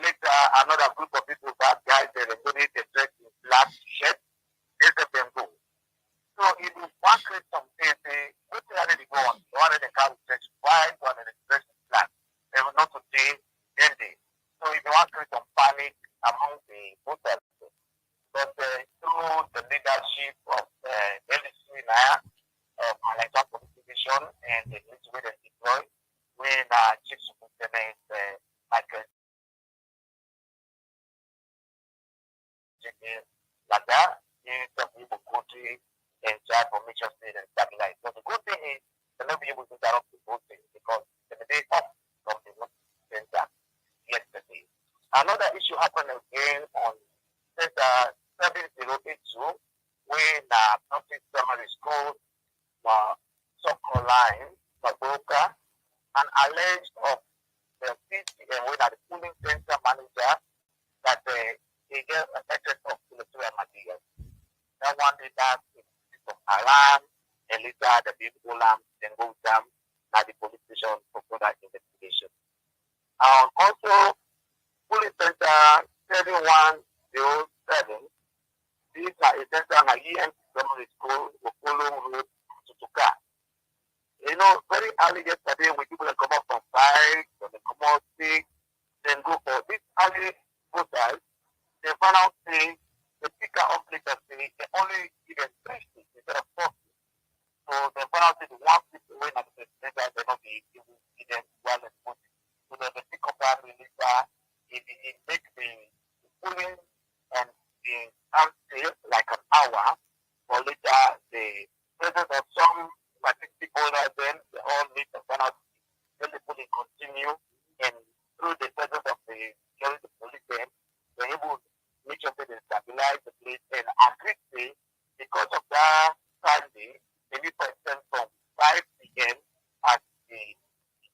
Later, another group of people, bad guys, they donate a dress in black shirt, they let them go. So it is one create some things, they go on. One of the cars dress white, one of the dress black. They will not today, then they. So it is one create some panic among the voters. But through the leadership of LC Naya, of Malaysia Police Division, and the way they deploy, when Chief Superintendent Michael like that, you can be able to go to and try for major state and stabilize. But the good thing is, they'll not be able to interrupt the voting because the day off from the voting center yesterday. Another issue happened again on Center 7082 when public primary school, Soko Line, Maboka, and alleged of the PCM when the polling did, Olam, then go down at the police station for further investigation. Also, police center 7107, this is a center at EM Primary School, Okolo Road, Tutuka. Very early yesterday, we people come up from 5, then they come out 6, then go for this early voters. They found out say the speaker of later say they only give them 3 seats instead of 4 seats. So they found out that the one seat win at the president, they not be able to give them one and voting. So then the pick up that later, it makes the polling and the answer like an hour, or later the presence of some stakeholders then they all need to find out when the polling continue, and through the presence of the security police then they're able to make sure that they stabilize the place and agree say because of that Sunday they need to extend from 5 p.m. at the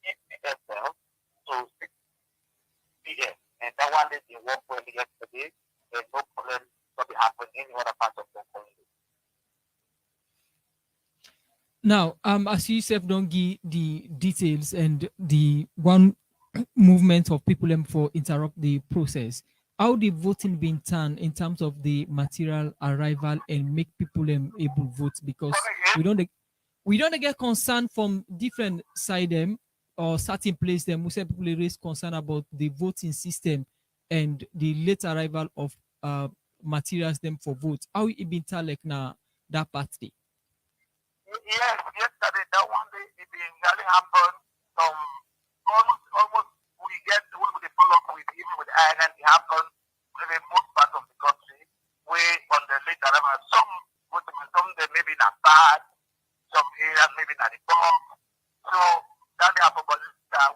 Ecsl to 6 p.m. and that one day they work well yesterday and no problem probably happen in any other part of the country. Now, as you said, don't give the details and the one movement of people for interrupt the process. How the voting been done in terms of the material arrival and make people able vote, because we don't get concern from different side them or certain place them. We say people raise concern about the voting system and the late arrival of materials them for vote. How it been done like now that party? Yes, yesterday that one day it really happened. Almost we get with the follow up with even with Ireland, it happened really most parts of the country. We on the late arrival, some they maybe not bad, some areas maybe not the bomb. So that happened, but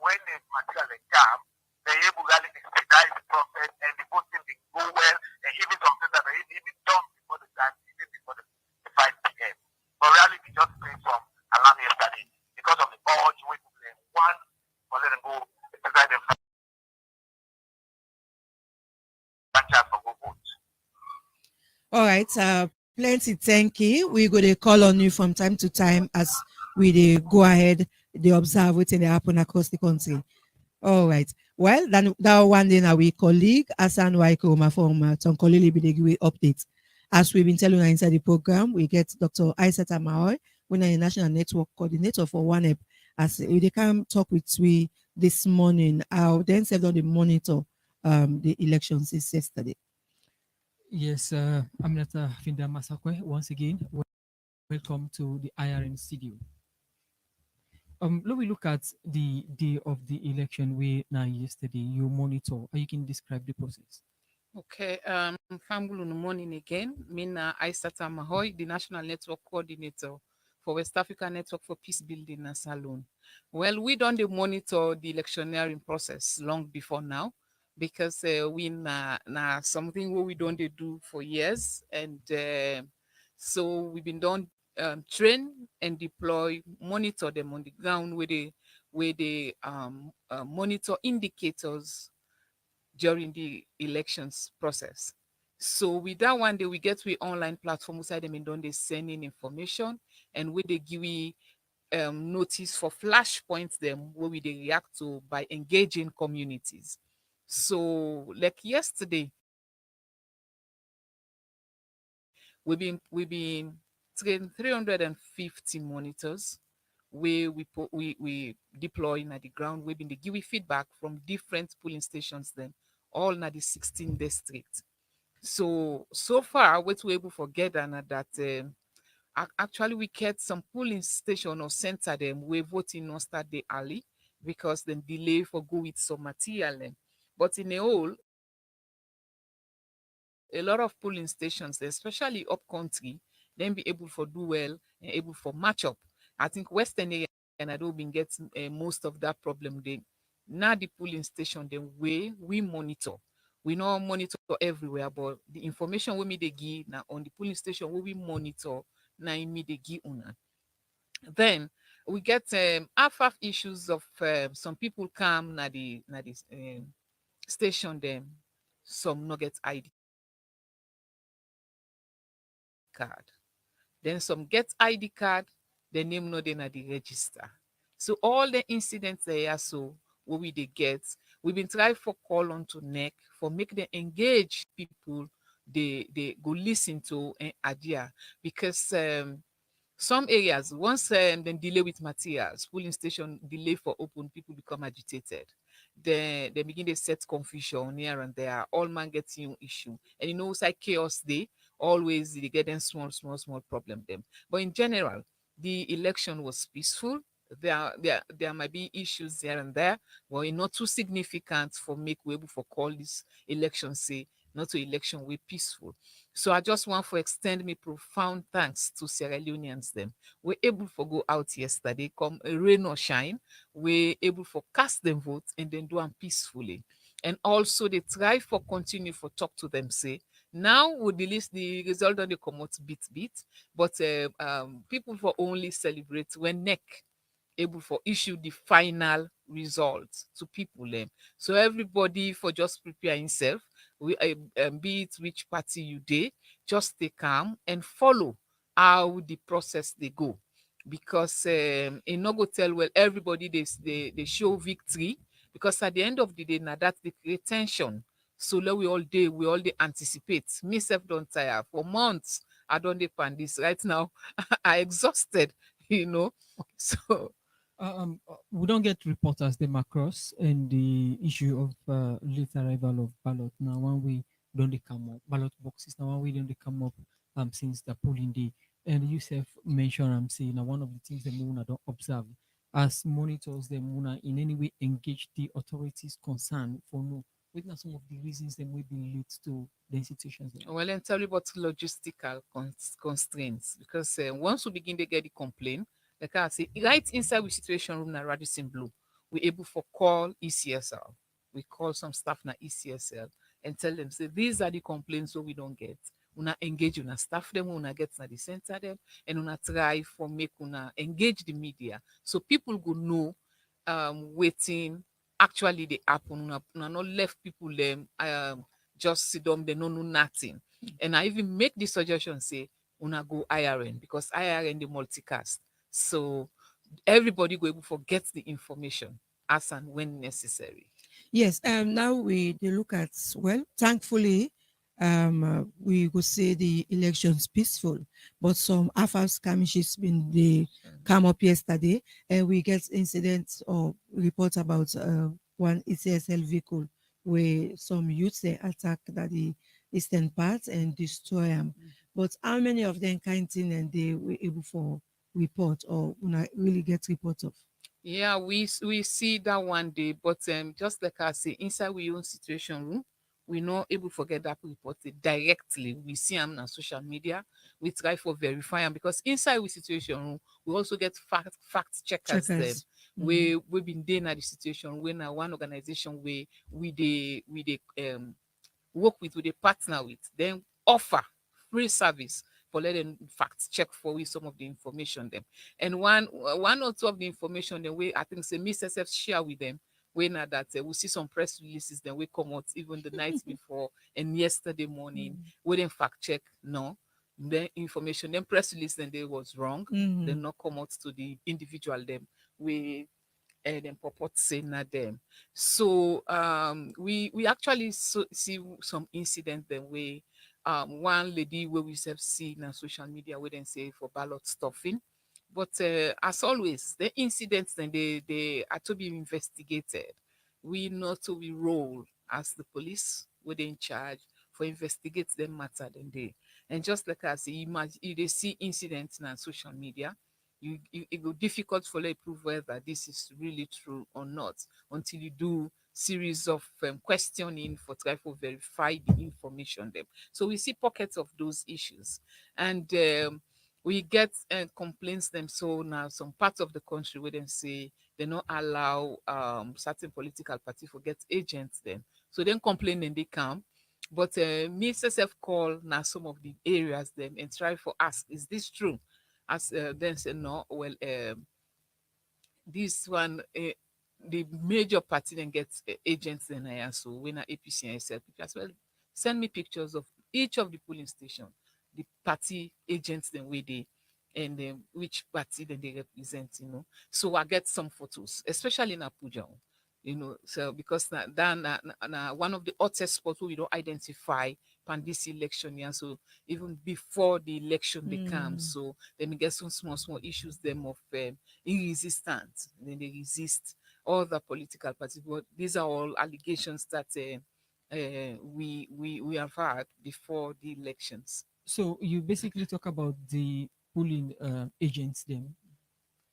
when the material come, they able to really expedite the process and the voting will go well, and even something that they even done before the time, even before the 5 p.m. But really, we just played some alarm yesterday because of the urge we play one for let them go exercise them franchise for go vote. All right, plenty thank you. We go to call on you from time to time as we dey go ahead, they observe wetin dey happen across the country. All right. Well, then that one day our colleague Hassan Waikoma from Tonkolili be dey give updates. As we've been telling you inside the program, we get Dr. Aisat Amaoy, we are a national network coordinator for OneUp. As they come talk with we this morning, I then served on the monitor the elections since yesterday. Yes, Aminata Finda Masakwe, once again, welcome to the IRN studio. Let me look at the day of the election where now yesterday you monitor. You can describe the process. Okay, Fambulu morning again. Mina Aisata Mahoy, the National Network Coordinator for West Africa Network for Peace Building and Salon. Well, we don't monitor the electioneering process long before now because we na something what we don't do for years, and so we've been done train and deploy, monitor them on the ground where they monitor indicators during the elections process. So with that one day, we get to online platform inside them and they send in information, and where they give we notice for flashpoints them where we they react to by engaging communities. So like yesterday, we've been trained 350 monitors where we deploy at the ground. We've been the give feedback from different polling stations then, all na the 16 districts. So far what we're able to get and that actually we get some polling station or center them where voting not start the early because then delay for go with some material them. But in a whole, a lot of polling stations, especially up country, then be able for do well and able for match up. I think Western area and I don't been get most of that problem. Then now the polling station, the way we monitor, we not monitor everywhere, but the information we me they give now on the polling station where we monitor now me they give una. Then we get half issues of some people come na the station them, some not get ID card. Then some get ID card, the name no dey na the register. So all the incidents there so what we they get, we've been trying for call on to neck for make them engage people they go listen to and idea because some areas once then delay with materials polling station delay for open people become agitated, then they begin to set confusion here and there, all man gets new issue and it's like chaos day, always they get them small problem them, but in general the election was peaceful. There might be issues here and there, but it's not too significant for make we able for call this election say not to election way peaceful. So I just want to extend me profound thanks to Sierra Leoneans them. We're able to go out yesterday, come rain or shine, we're able to cast them vote and then do them peacefully. And also they try for continue for talk to them say now would the list the result on the come out bit, but people for only celebrate when neck able for issue the final results to people so everybody for just prepare himself, we be it which party you dey, just stay calm and follow how the process they go, because e no go tell well everybody they show victory, because at the end of the day now that the create tension. So let we all day anticipate. Me self don't tire for months. I don't depend this right now. I exhausted, you know. So We don't get reporters them across and the issue of late arrival of ballot now one way don't they come up ballot boxes now one way don't they come up since the polling day, and you self mentioned I'm saying now one of the things the Muna don't observe as monitors the Muna in any way engage the authorities concerned for no witness some of the reasons they may be lead to the institutions there. well, and tell you about logistical constraints, because once we begin to get the complaint, like I say, right inside the situation room na Radisson Blue, we able for call ECSL. We call some staff na ECSL and tell them say these are the complaints so we don't get. Una engage una staff them, una get na the center them, and una try for make una engage the media so people go know waiting actually they happen. Una not left people them just sit down, they don't know nothing. And I even make the suggestion say, una go IRN because IRN the multicast. So everybody go able to get the information as and when necessary. Yes, now they look at, well, thankfully, we could say the elections peaceful, but some AFAB skirmishes been they come up yesterday, and we get incidents or reports about one ECSL vehicle where some youths they attack that the eastern part and destroy them. But how many of them kind thing and they were able for report or una really get report of? Yeah, we see that one day, but just like I say, inside we own situation room, we not able to get that reported directly. We see them on social media. We try for verify them because inside we situation room, we also get fact checkers them. Checkers. We've been there at the situation when one organization where we work with they partner with, then offer free service for let them fact check for we some of the information them. And one or two of the information the way I think say Miss SF share with them when that we see some press releases then we come out even the night before and yesterday morning we then fact check no then information then press release then they was wrong, then not come out to the individual them we them purport say na them. So we actually see some incident then where one lady where we have seen on social media where they say for ballot stuffing. But as always, the incidents then they are to be investigated. We not to be role as the police were in charge for investigate them matter then they. And just like I say, imagine if they see incidents on social media, it will difficult for you to prove whether this is really true or not until you do series of questioning for try to verify the information them. So we see pockets of those issues, and we get complaints them. So now some parts of the country where them say they not allow certain political party for get agents them. So then complain and they come. But me self call now some of the areas them and try for ask, is this true? As then say no, well, this one the major party then gets agents then I so when APC and SLP as well. Send me pictures of each of the polling station, the party agents then where they and which party that they represent, So I get some photos, especially in Abuja, so because one of the hottest spots where we don't identify pan this election, yeah. So even before the election they come, so then we get some small issues them of resistance, then they resist all the political parties. But these are all allegations that we have had before the elections. So you basically talk about the polling agents them,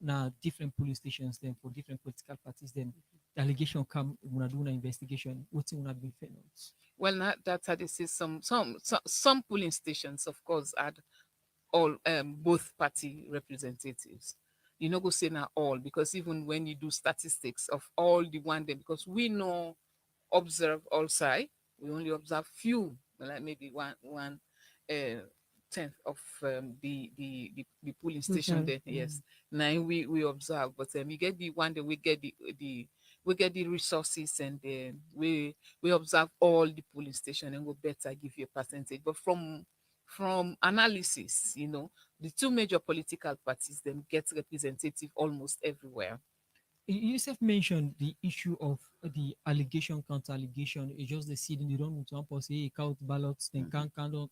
now different police stations then for different political parties then the allegation come when I do an investigation, what's in be found out. Well, not that I see some polling stations, of course, had all both party representatives. You know, go say now all, because even when you do statistics of all the one day, because we know observe all side, we only observe few, like maybe one uh, tenth of the polling station Total. there. Yes, now we observe, but you get the one that the we get the resources, and then we observe all the polling station and we better give you a percentage. But from analysis, the two major political parties then get representative almost everywhere. Yusuf mentioned the issue of the allegation counter allegation. It's just the seeding. They don't want to say hey, count ballots, then can do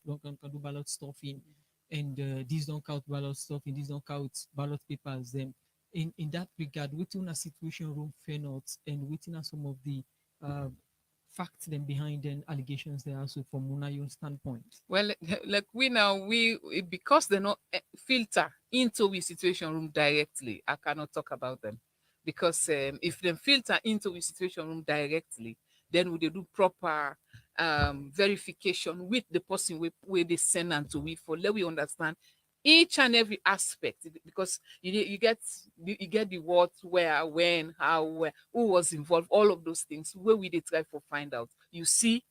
ballot stuffing, and these don't count ballot stuffing, these don't count ballot papers. Then in that regard, within a situation room fair notes and within some of the uh, facts then behind then allegations there also from Munayo's standpoint. Well, like we now because they not filter into we situation room directly. I cannot talk about them because if they filter into we situation room directly, then we they do proper verification with the person where they send and to we for let we understand each and every aspect, because you get the what, where, when, how, where, who was involved, all of those things where we they try for find out. We see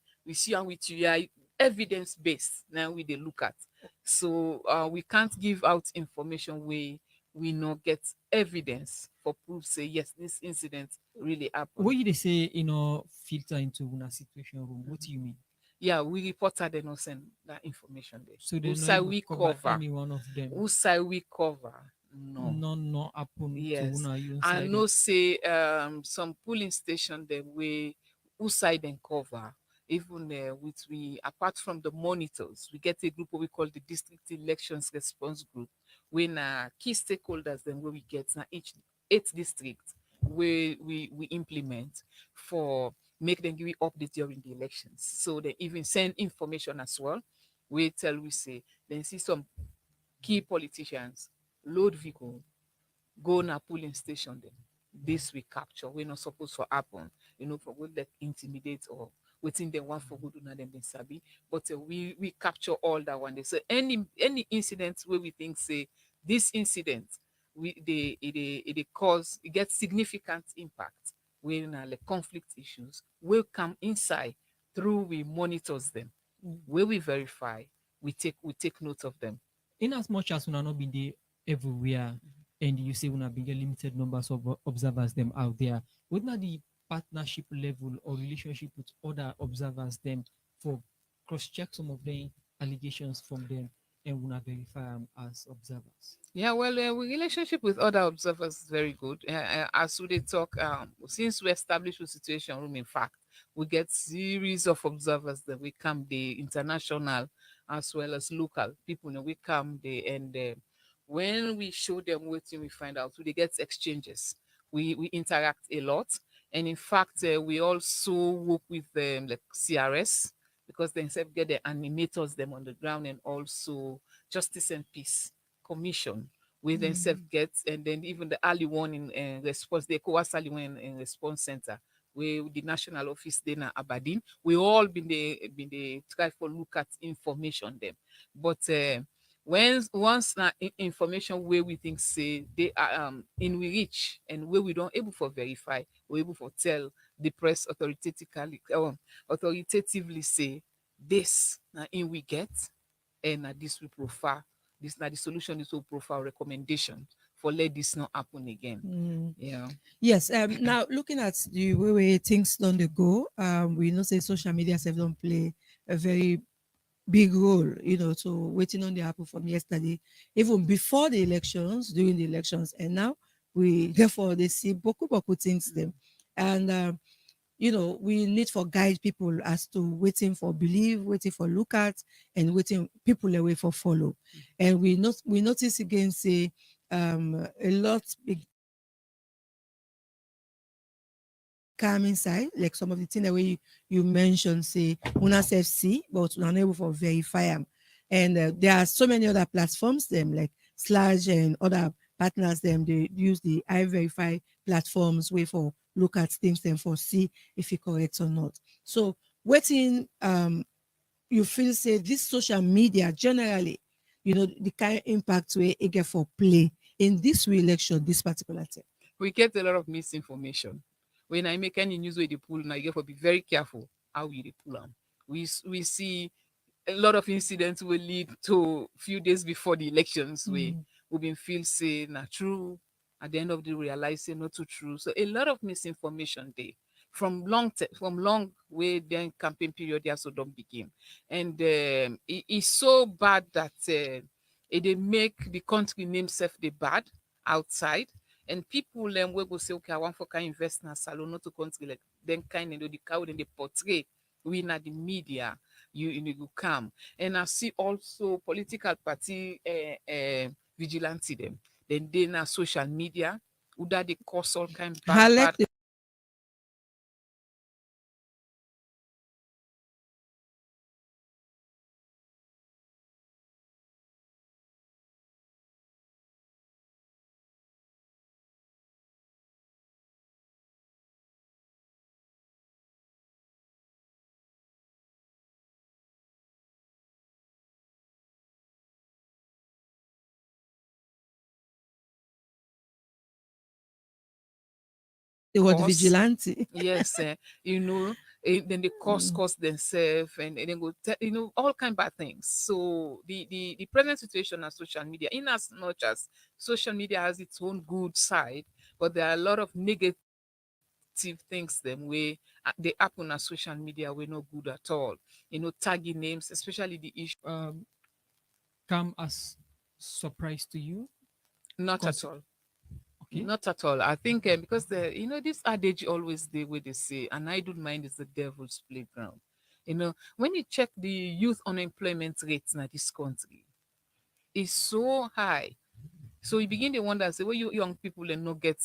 and with you are evidence based now we they look at. So we can't give out information where we not get evidence for proof say yes this incident really happened. What you they say, filter into una situation room, what do you mean? Yeah, we reported they not send that information there. So they Who not side able we cover cover? any one of them. Who side we cover? No. None not happen to Yes, una you I inside know them. say some polling station the way who side and cover, even with we apart from the monitors, we get a group what we call the district elections response group, when key stakeholders then where we get now each 8 districts where we implement for make them give you update during the elections. So they even send information as well. We tell we say then see some key politicians load vehicle go na polling station dem. This we capture we not supposed to happen, for good like intimidate or waiting dem want for good na dem been sabi. But we capture all that one day. So any incident where we think say this incident it cause it get significant impact when like conflict issues will come inside through we monitors them, where we verify, we take note of them. In as much as una not been there everywhere and you say una been get limited numbers of observers them out there, would not the partnership level or relationship with other observers them for cross check some of the allegations from them and una verify them as observers? Yeah, well, we relationship with other observers is very good. As we dey talk, since we established the situation room, in fact, we get series of observers that we come the international as well as local people. We come the and when we show them what we find out, we dey get exchanges. We interact a lot, and in fact, we also work with like CRS because they themselves get the animators them on the ground, and also Justice and Peace Commission we then self get, and then even the early warning and response, the ECOWAS early warning and response center, where the national office then at Aberdeen, we all been the try for look at information them. But when once na information where we think say they are in we reach and where we don't able for verify, we able for tell the press authoritatively say this now in we get, and this we profile this now the solution is to profile recommendation for let this not happen again. Yeah. Yes. Now looking at the way things don't dey go, we know say social media self don't play a very big role, to waiting on the apple from yesterday, even before the elections, during the elections, and now we therefore they see boku things them, and we need for guide people as to waiting for believe, waiting for look at, and waiting people away for follow, and we notice again say a lot big come inside, like some of the things that you mentioned, say una self see, but we're unable for verify them. And there are so many other platforms, them like Slash and other partners, them they use the I verify platforms way for look at things and for see if it correct or not. So waiting, you feel say this social media generally, the kind of impact where it get for play in this election, this particular thing. We get a lot of misinformation. When I make any news where they pull, and I get to be very careful how we they pull them. We see a lot of incidents will lead to few days before the elections where we been feel say not true. At the end of the day, realize say not too true. So a lot of misinformation there from from long way then campaign period there so don't begin, and it's so bad that it they make the country name self the bad outside, and people will go say okay I want for kind invest in a salon not to country like then kind of the cow then they portray we na the media you come, and I see also political party vigilante them then they na social media who that they cause all kind bad The word cause. vigilante. Yes, then they cause themselves, and then go all kind bad things. So the present situation of social media, in as much as social media has its own good side, but there are a lot of negative things them way they happen on social media we're not good at all. Tagging names, especially the issue. Come as surprise to you? Not at Conse- all. Okay. Not at all. I think because this adage always the way they say, an idle mind is the devil's playground. When you check the youth unemployment rates in this country, it's so high. So you begin to wonder, say, well, you young people and not get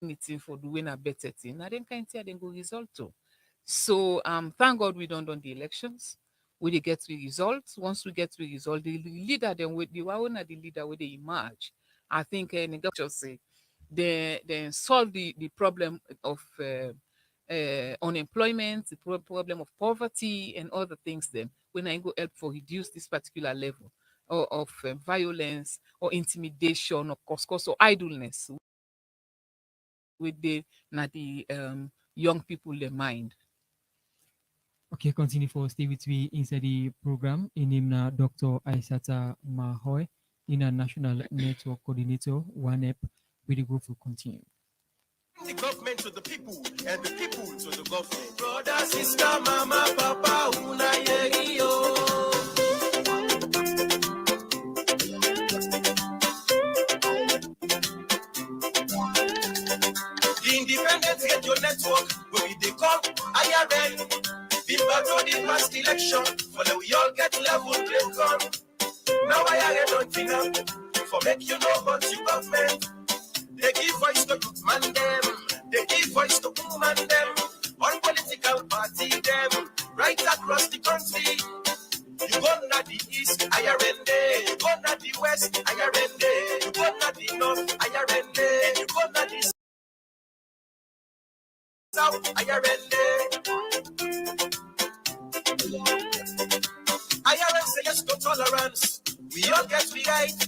anything for doing a better thing. Now then can't then go result too. So thank God we don't done the elections. We dey get the results. Once we get the result, the leader then with the one the leader where they emerge. I think just say they solve the problem of unemployment, the problem of poverty and other things. Then when I go help for reduce this particular level of violence or intimidation or cause or idleness with the young people their mind. Okay, continue for stay with me inside the program. In him na Dr. Aisata Mahoy, in a National Network Coordinator, one app with the group will continue. The government to the people and the people to the government. Brother, sister, mama, papa, una yerio. The independent radio network where we they call IRN. Been battled in past election, but we all get level play gun. Now IRN don't think for make you know about your government. They give voice to man them. They give voice to woman them. All political party them. Right across the country. You go na the east, IRN day. You go na the west, IRN day. You go na the north, IRN day. You go na the south, IRN day. IRN say yes to tolerance. We all get the right.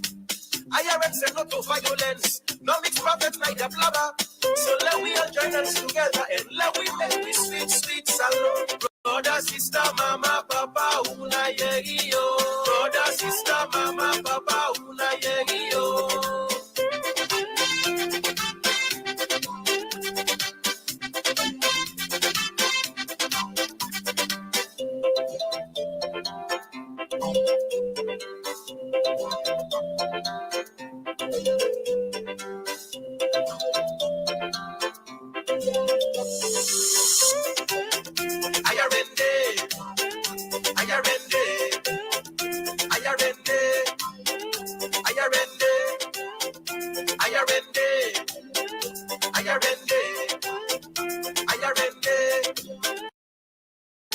IRN say no to violence. No mix prophet neither blabber. So let we all join us together and let we make this sweet, sweet salon. Brother, sister, mama, papa, una yerio. Brother, sister, mama, papa, una yerio.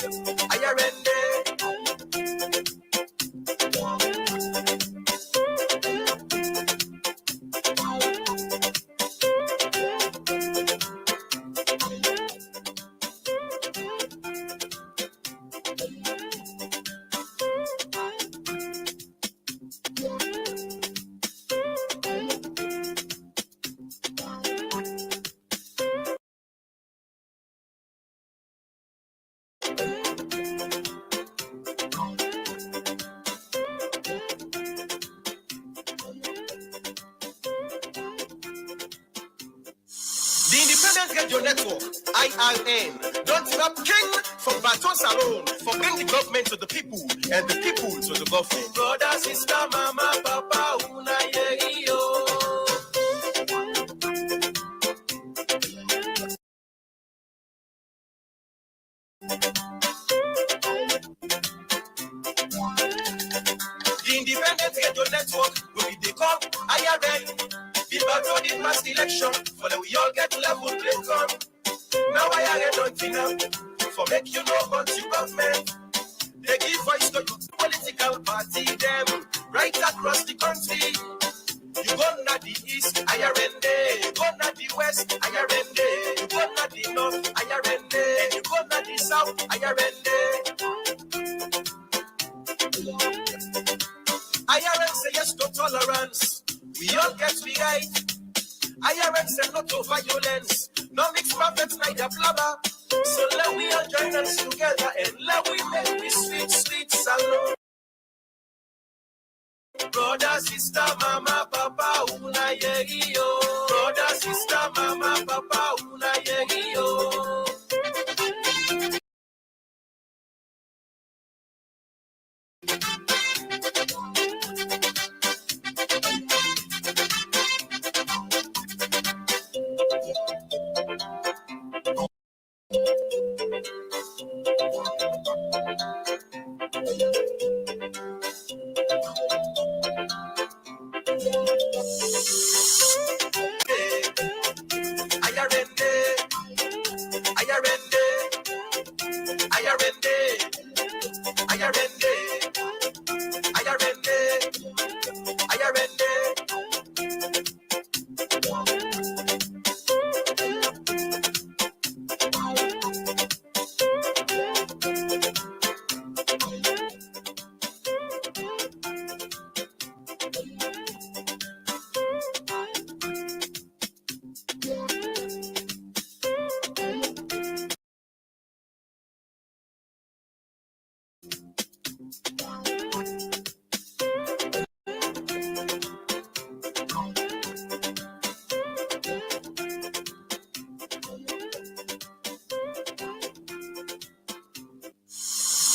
IRND. The Independent Radio Network, IRN, don't give up king from Baton Salon for bring the government to the people and the people to the government. Brother, sister, mama, papa, una yerio. The Independent Radio Network will be the call IRN. The battle did mass election for the we all get level play come. Now IRN don't think for make you know about your government. They give voice to political party them right across the country. You go na the east, IRN day. You go na the west, IRN day. You go na the north, IRN day. You go na the south, IRN day. IRN say yes to tolerance. We all get we right. IRN say no to violence. No mix perfect neither blabber. So let we all join us together and let we make we sweet, sweet salon. Brother, sister, mama, papa, una yerio. Brother, sister, mama, papa, una yerio.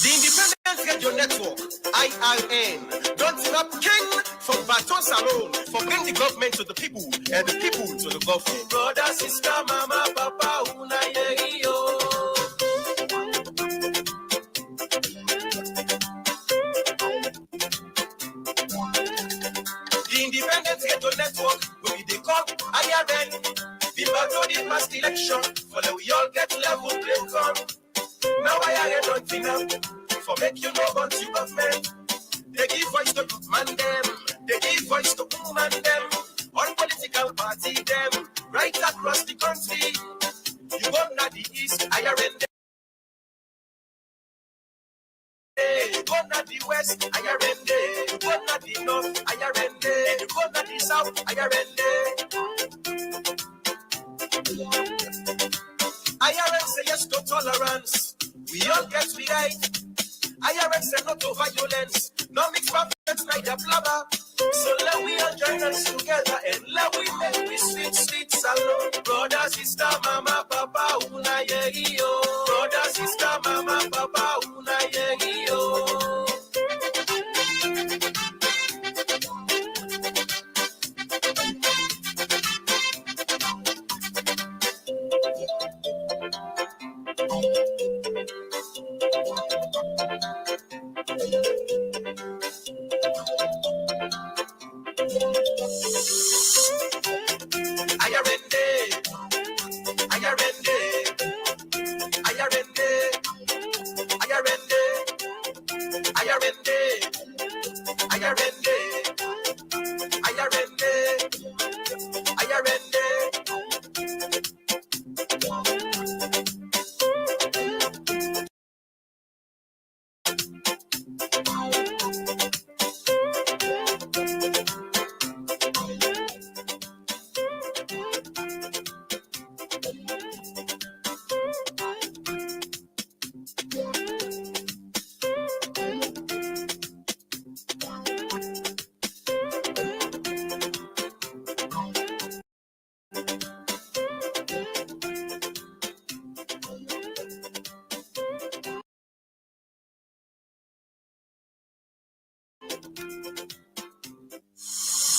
The Independent Radio Network, IRN, don't give up king from Baton Salon for bring the government to the people and the people to the government. Brother, sister, mama, papa, una yerio. The Independent Radio Network will be the call IRN. The battle did mass election for the we all get level play come. Now IRN don't think for make you know about your government. They give voice to good man them. They give voice to woman them. On political party them. Right across the country. You go na the east, IRN day. You go na the west, IRN day. You go na the north, IRN day. You go na the south, IRN day. IRN say yes to tolerance. We all get we right. IRN say no to violence. No mix perfect neither blabber. So let we all join us together and let we make we sweet, sweet salon. Brother, sister, mama, papa, una yerio. Brother, sister, mama, papa, una yerio. Ayarende, Ayarende, Ayarende, Ayarende, Ayarende.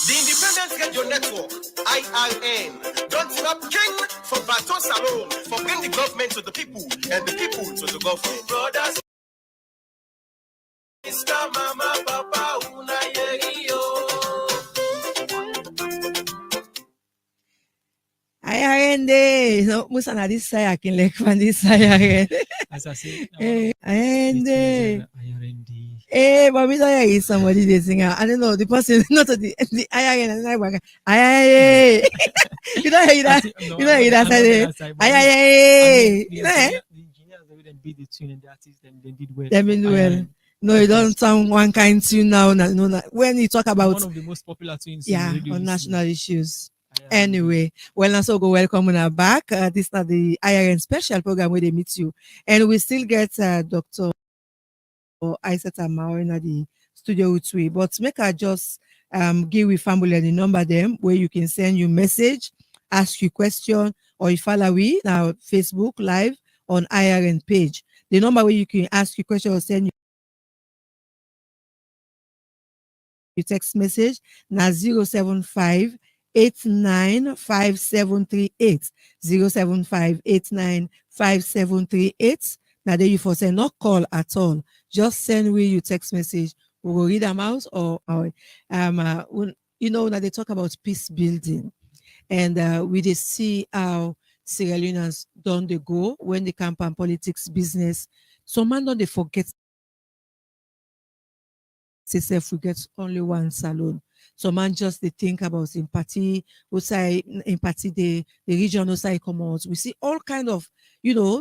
The Independent Radio Network, IRN, don't stop king for Baton Salon, for bring the government to the people and the people to the government. Brothers, sister, mama, papa, una yerio. Ayarende. No, musa na this side, I can like from this side. Ayarende. As I said, Ayarende. Ayarende. But we don't hear somebody they sing. I don't know the person, not the Ayarende. Ayarende. You don't hear that? You don't hear that side. Ayarende. You know? The engineers they didn't beat the tune and the artists then they did well. They mean well. No, you don't sound one kind tune now. No, when you talk about one of the most popular tunes yeah in radio on history. national issues. Ayarende. Anyway, well, now so go welcome on our back. This is the IRN special program where they meet you, and we still get Dr. Isata Mao in the studio with we. But make her just give with family the number them where you can send you message, ask you question, or you follow we now Facebook live on IRN page. The number where you can ask you question or send you text message now 075 895738 075 895738. Now there you for say not call at all. Just send we you text message. We will read them out or you know now they talk about peace building and we just see how Sierra Leoneans done they go when they campaign politics business. So man don't they forget say we get only one salon. So man just they think about empathy, empathy the region also come out. We see all kind of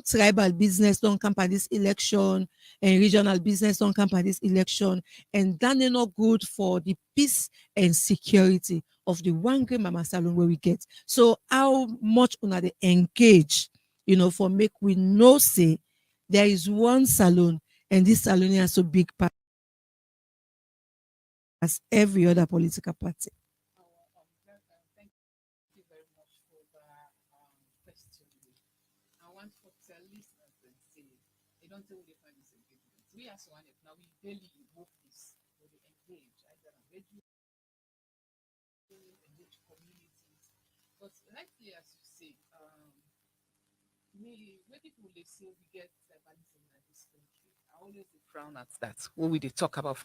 tribal business don't come by this election and regional business don't come by this election, and that is not good for the peace and security of the one great mama salon where we get. So how much una they engage, for make we know say there is one salon and this salon is so big part as every other political party. Thank you very much for that question. I want to tell listeners and say, they don't tell they find this engagement. We as one now we daily invoke this, where they engage either on radio, engage communities. But likely as you say, when people they say we get tribalism in this country, I always frown at that. When we they talk about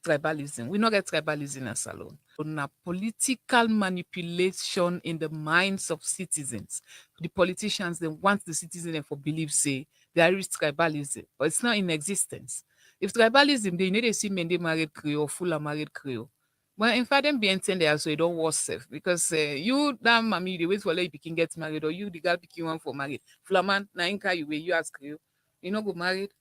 tribalism. We not get tribalism as alone. On a political manipulation in the minds of citizens. The politicians they want the citizens for believe say there is tribalism, but it's not in existence. If tribalism, they need to see men they married Creole, full of married Creole. Well, in fact, them be there so you don't was safe because you damn mommy they wait for like you can get married or you the girl picking one for married. Flaman, na inka you ask Creole, you know go married.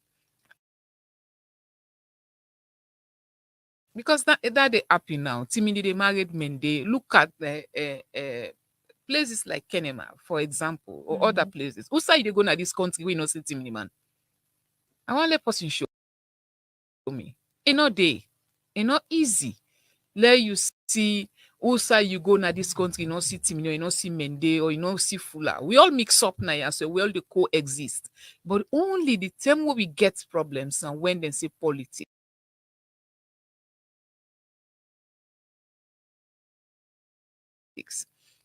Because that they happy now. Timidly they married men. They look at the places like Kenema, for example, or other places. Who say they go to this country? We not see Timidly man. I want let person show me. It's not day. It's not easy. Let you see who say you go to this country, you not see Timidly, you not see Mende, or you not see Fula. We all mix up now, so we all they coexist. But only the time where we get problems and when they say politics.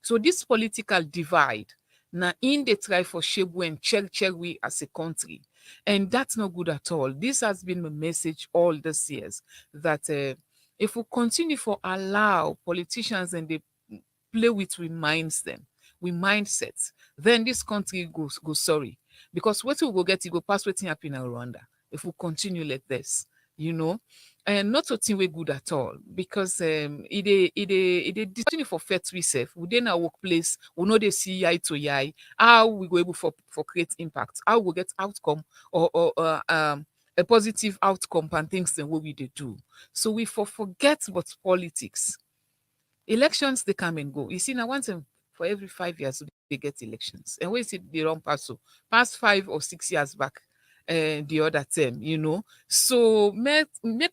So this political divide, now in the try for shape and check we as a country, and that's not good at all. This has been my message all these years that if we continue for allow politicians and they play with we mindsets, then this country goes sorry. because what we go get, it go pass wetin happen in Rwanda if we continue like this, you know. And not a thing we good at all, because it dey continue for fair we self within our workplace. We know they see eye to eye. How we go able for create impact? How we get outcome, or a positive outcome and things than what we dey do. So we forget what politics. Elections they come and go. You see now once for every 5 years they get elections. And we see the wrong pass so past 5 or 6 years back, the other term, you know. So make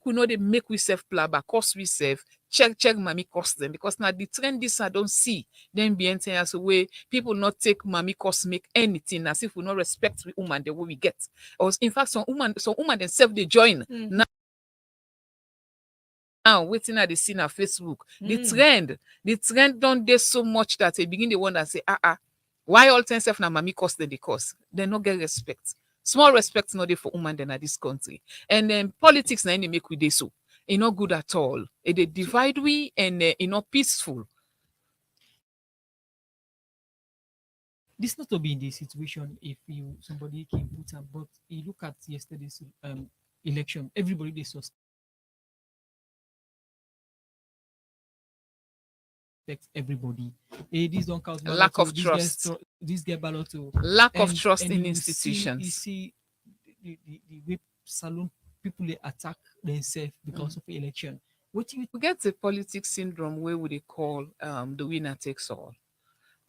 we know they make we self plaba, cost we self, check mommy cost them, because now the trend this I don't see then be entire so way people not take mommy cost make anything as if we not respect we woman the way we get. Or in fact some woman themselves they join now waiting at the scene at Facebook. The trend don't dey so much that they begin the one that say, why all 10 self na mommy cost them the cost? They not get respect. Small respect not there for woman than at this country. And then politics na any make we dey so. It not good at all. It dey divide we, and it not peaceful. This not to be in this situation if somebody can put up, but you look at yesterday's election, everybody they suspect everybody. This don't count Lack ballot, of this trust. this get ballot. Lack of trust and in you institutions. see the way salon people they attack themselves because of the election. What do you We get the politics syndrome where we they call the winner takes all.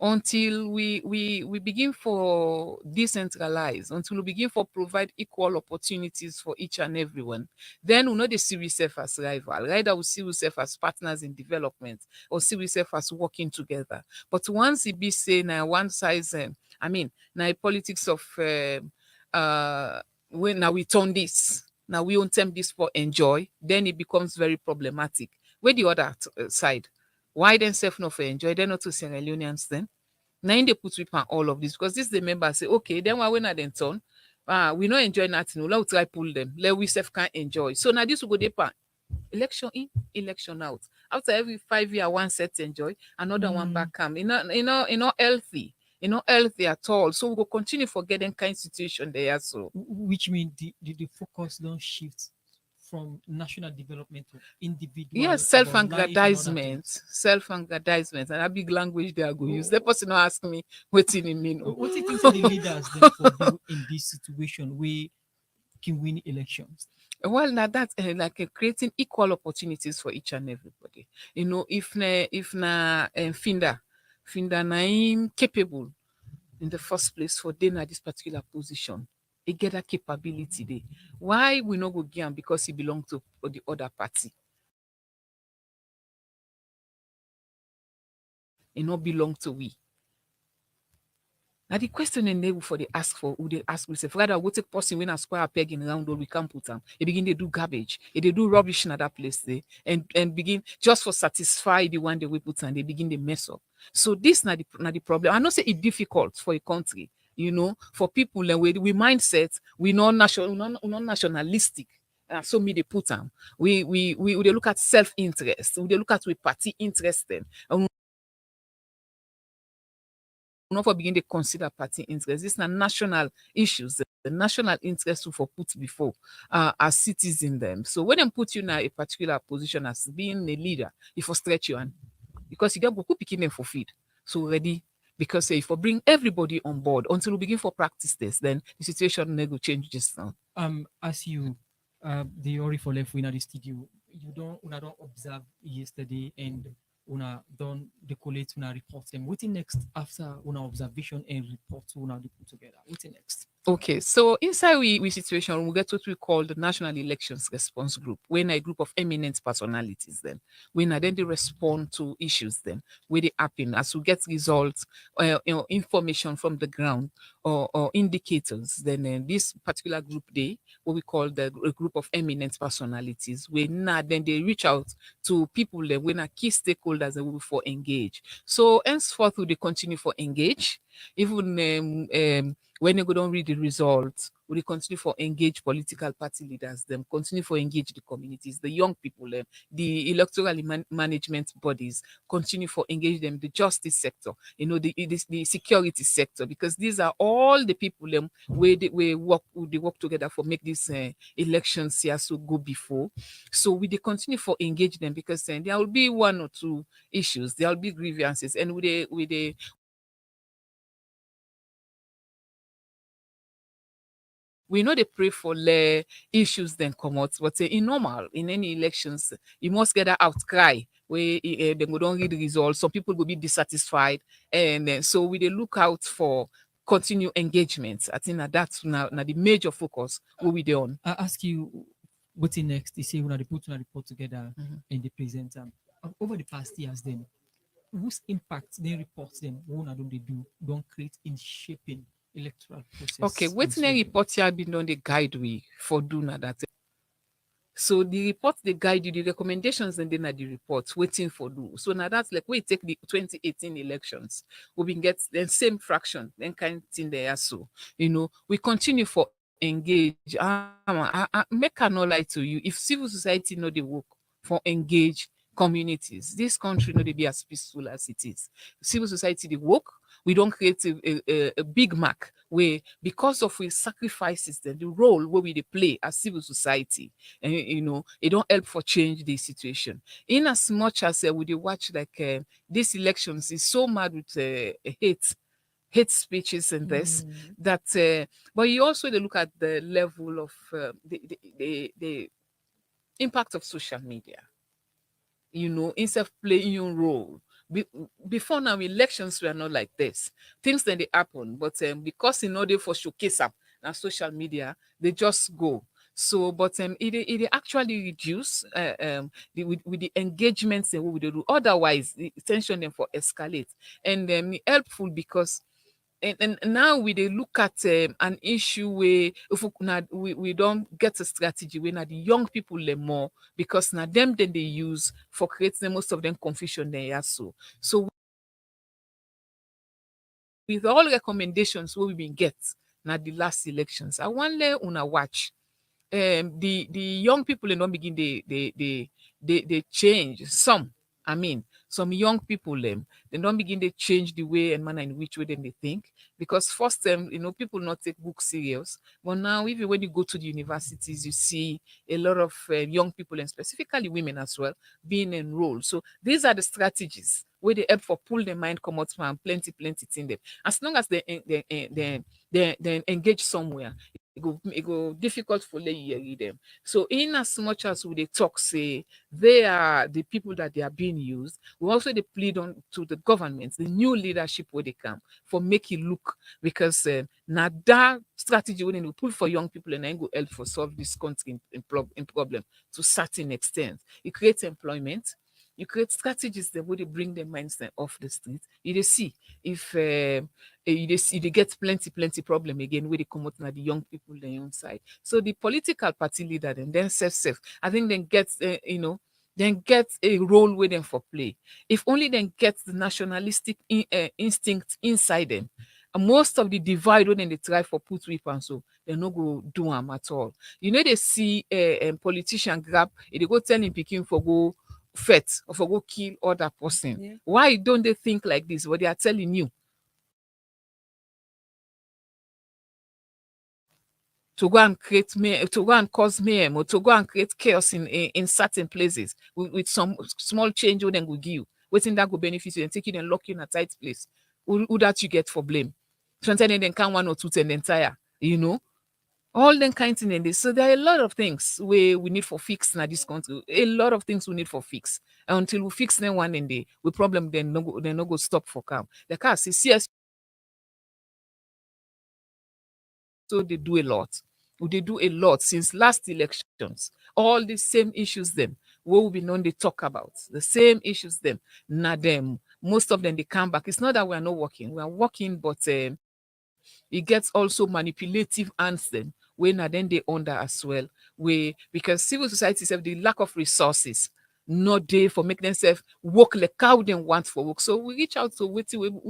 Until we begin for decentralize, until we begin for provide equal opportunities for each and everyone, then we know the see ourselves as rival. Rather we see ourselves as partners in development, or see ourselves as working together. But once it be say now one size, now politics of when now we turn this, now we own term this for enjoy, then it becomes very problematic. Where the other side, why then self not for enjoy? They're not to Sierra Leoneans then. Now in they put with on all of this, because this the member say, okay, then why we not then turn? We not enjoy nothing. Let we try pull them. Let we self can enjoy. So now this will go deeper. Election in, election out. After every 5 year, one set enjoy, another one back come. You know, healthy. You know, healthy at all. So we go continue for getting kind situation there. So which means the focus don't shift from national development to individual yes, about life and other self-aggrandizement, things. self-aggrandizement, and a big language they are going to use. The person not ask me what it mean. What do you think say the leaders then for do in this situation we can win elections? Well, now that's like creating equal opportunities for each and everybody. You know, if na Finda na him capable in the first place for them at this particular position, he get that capability there. Why we not go give am? Because he belong to the other party. He not belong to we. Now the question in there for the ask for who they ask themselves, rather we take person when a square peg in round or we can't put them. They begin to do garbage. They do rubbish in that place there, and begin just for satisfy the one they we put and they begin to mess up. So this not the problem. I know say it's difficult for a country, you know, for people and we mindset, we not nationalistic. So me they put them. We they look at self-interest. We they look at we party interest then. And not for begin to consider party interest. These are national issues. The national interest for put before as citizen them. So when they put you in a particular position as being a leader, if you stretch you on, because you get who picking them for feed. So ready. Because if we bring everybody on board until we begin for practice this, then the situation will change just now. As you the Ori for left win at the studio, una don't observe yesterday and una don't decollate una report them. What's next after una observation and report una they put together? What's next? Okay, so inside we situation, we get what we call the National Elections Response Group, when a group of eminent personalities then, when then they respond to issues then, where they happen as we get results, information from the ground or indicators, then this particular group day, what we call the group of eminent personalities, when then they reach out to people then when key stakeholders that will for engage. So henceforth, we continue for engage Even when they go don't read the results, we dey continue for engage political party leaders, them continue for engage the communities, the young people, the electoral management bodies, continue for engage them, the justice sector, the security sector, because these are all the people where they work together for make these elections here so go before. So we dey continue for engage them, because there will be one or two issues, there will be grievances, and we know they pray for issues then come out, but in normal, in any elections, you must get that outcry where they go don't read the results. Some people will be dissatisfied, and so we they look out for continue engagement. I think that's now the major focus what we do on. I ask you, what's in next? They say when they put on a report together and they present them. Over the past years, then, whose impact they report them, what don't they do, don't create in shaping electoral process? Okay, in waiting a Sweden? report here been on the guide we for doing that. So the report they guide you, the recommendations, and then at the report waiting for do. So now that's like we take the 2018 elections, we been get the same fraction, then kind of thing there. So we continue for engage. Make I not lie to you. If civil society know the work for engage communities, this country know they be as peaceful as it is. Civil society the work. We don't create a big mark where, because of we sacrifices, the role where we they play as civil society, and it don't help for change the situation. In as much as we dey watch like these elections is so mad with hate speeches and this that but you also they look at the level of the impact of social media, instead of playing your role. Be, Before now, elections were not like this. Things then they happen, but because in order for showcase up now social media, they just go. So, but it actually reduce with the engagements and what we do. Otherwise, the tension then for escalate, and it helpful because and now we they look at an issue where if we don't get a strategy where now the young people learn more, because now them then they use for creating most of them confusion they are so with all recommendations what we been get now the last elections, I want let una watch the young people they don't begin they change some. I mean, some young people they don't begin they change the way and manner in which way then they think, because first people not take books serious, but now even when you go to the universities you see a lot of young people, and specifically women as well, being enrolled. So these are the strategies where they help for pull their mind come out from plenty in them. As long as they engage somewhere, it go difficult for you hear them. So in as much as we they talk say they are the people that they are being used, we also they plead on to the government, the new leadership where they come for make it look, because now that strategy when we pull for young people and then go help for solve this country in problem to certain extent. It creates employment. You create strategies that would bring their mindset off the street. You dey see if they get plenty problem again where they come out now the young people their own side. So the political party leader then self, I think then gets then get a role with them for play. If only then get the nationalistic instinct inside them. And most of the divide when they try for put whip and so they no go do them at all. They see a politician grab, they go tell him picking for go fet or for go kill other person. Yeah. Why don't they think like this? What they are telling you to go and create to go and cause mayhem, or to go and create chaos in certain places with some small change what then will give you. Waiting that go benefit you and take you and lock you in a tight place. Who that you get for blame? Sometimes then can one or two ten entire, all them kind of things. So there are a lot of things we need for fix in this country. A lot of things we need for fix. And until we fix them one day, we problem then no go stop for calm. The car see CS, so they do a lot. They do a lot since last elections. All the same issues them what we be known they talk about. The same issues them. Now them. Most of them they come back. It's not that we are not working. We are working, but it gets also manipulative answer when then they under as well. Because civil society have the lack of resources. not there for make themselves work like how they want for work. So we reach out to who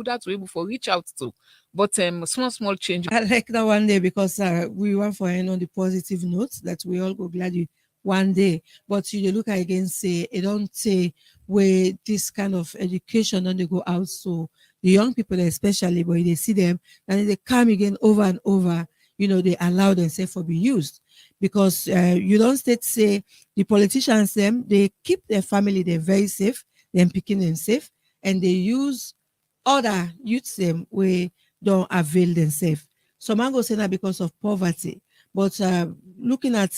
that we able for reach out to. But small change. I like that one day because we want for end on the positive note that we all go glad you one day. But you dey look at again say it don't say where this kind of education don't they go out. So the young people especially, but they see them and they come again over and over. They allow themselves to be used because you don't say the politicians them they keep their family they're very safe, them picking them safe, and they use other youths them where don't avail themselves. Some man go say that because of poverty, but looking at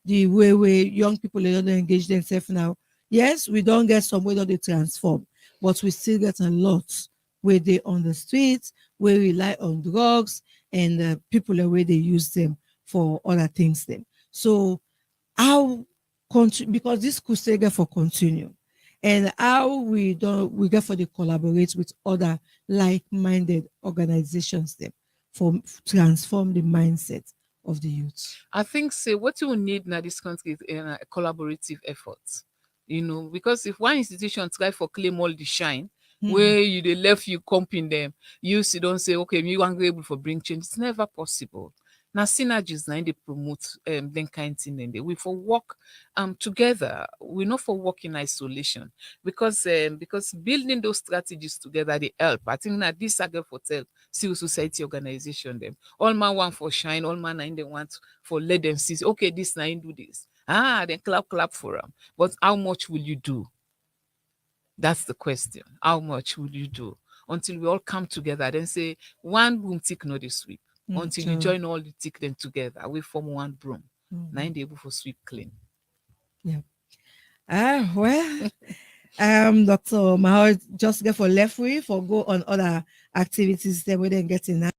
the way young people they don't engage themselves now, yes, we don't get some way that they transform, but we still get a lot where they on the streets, where rely on drugs, and people the way they use them for other things. Them so how because this could still get for continue, and how we get for the collaborate with other like-minded organizations them for transform the mindset of the youth. I think say what you need in this country is a collaborative effort. Because if one institution try for claim all the shine, where they left you comping them, you see don't say, okay, you are able for bring change. It's never possible. Now synergies now they promote then kind thing and we for work together. We not for work in isolation because building those strategies together they help. I think that this again for tell civil society organization them. All man want for shine, all man they want for let them see okay, this nine do this. Then clap for them. But how much will you do? That's the question. How much will you do? Until we all come together, then say one broom tick not the sweep. Until you join all the tick them together, we form one broom. Nine they able for sweep clean. Yeah. Well, Dr. Mahal just get for left way for go on other activities that we then get in that.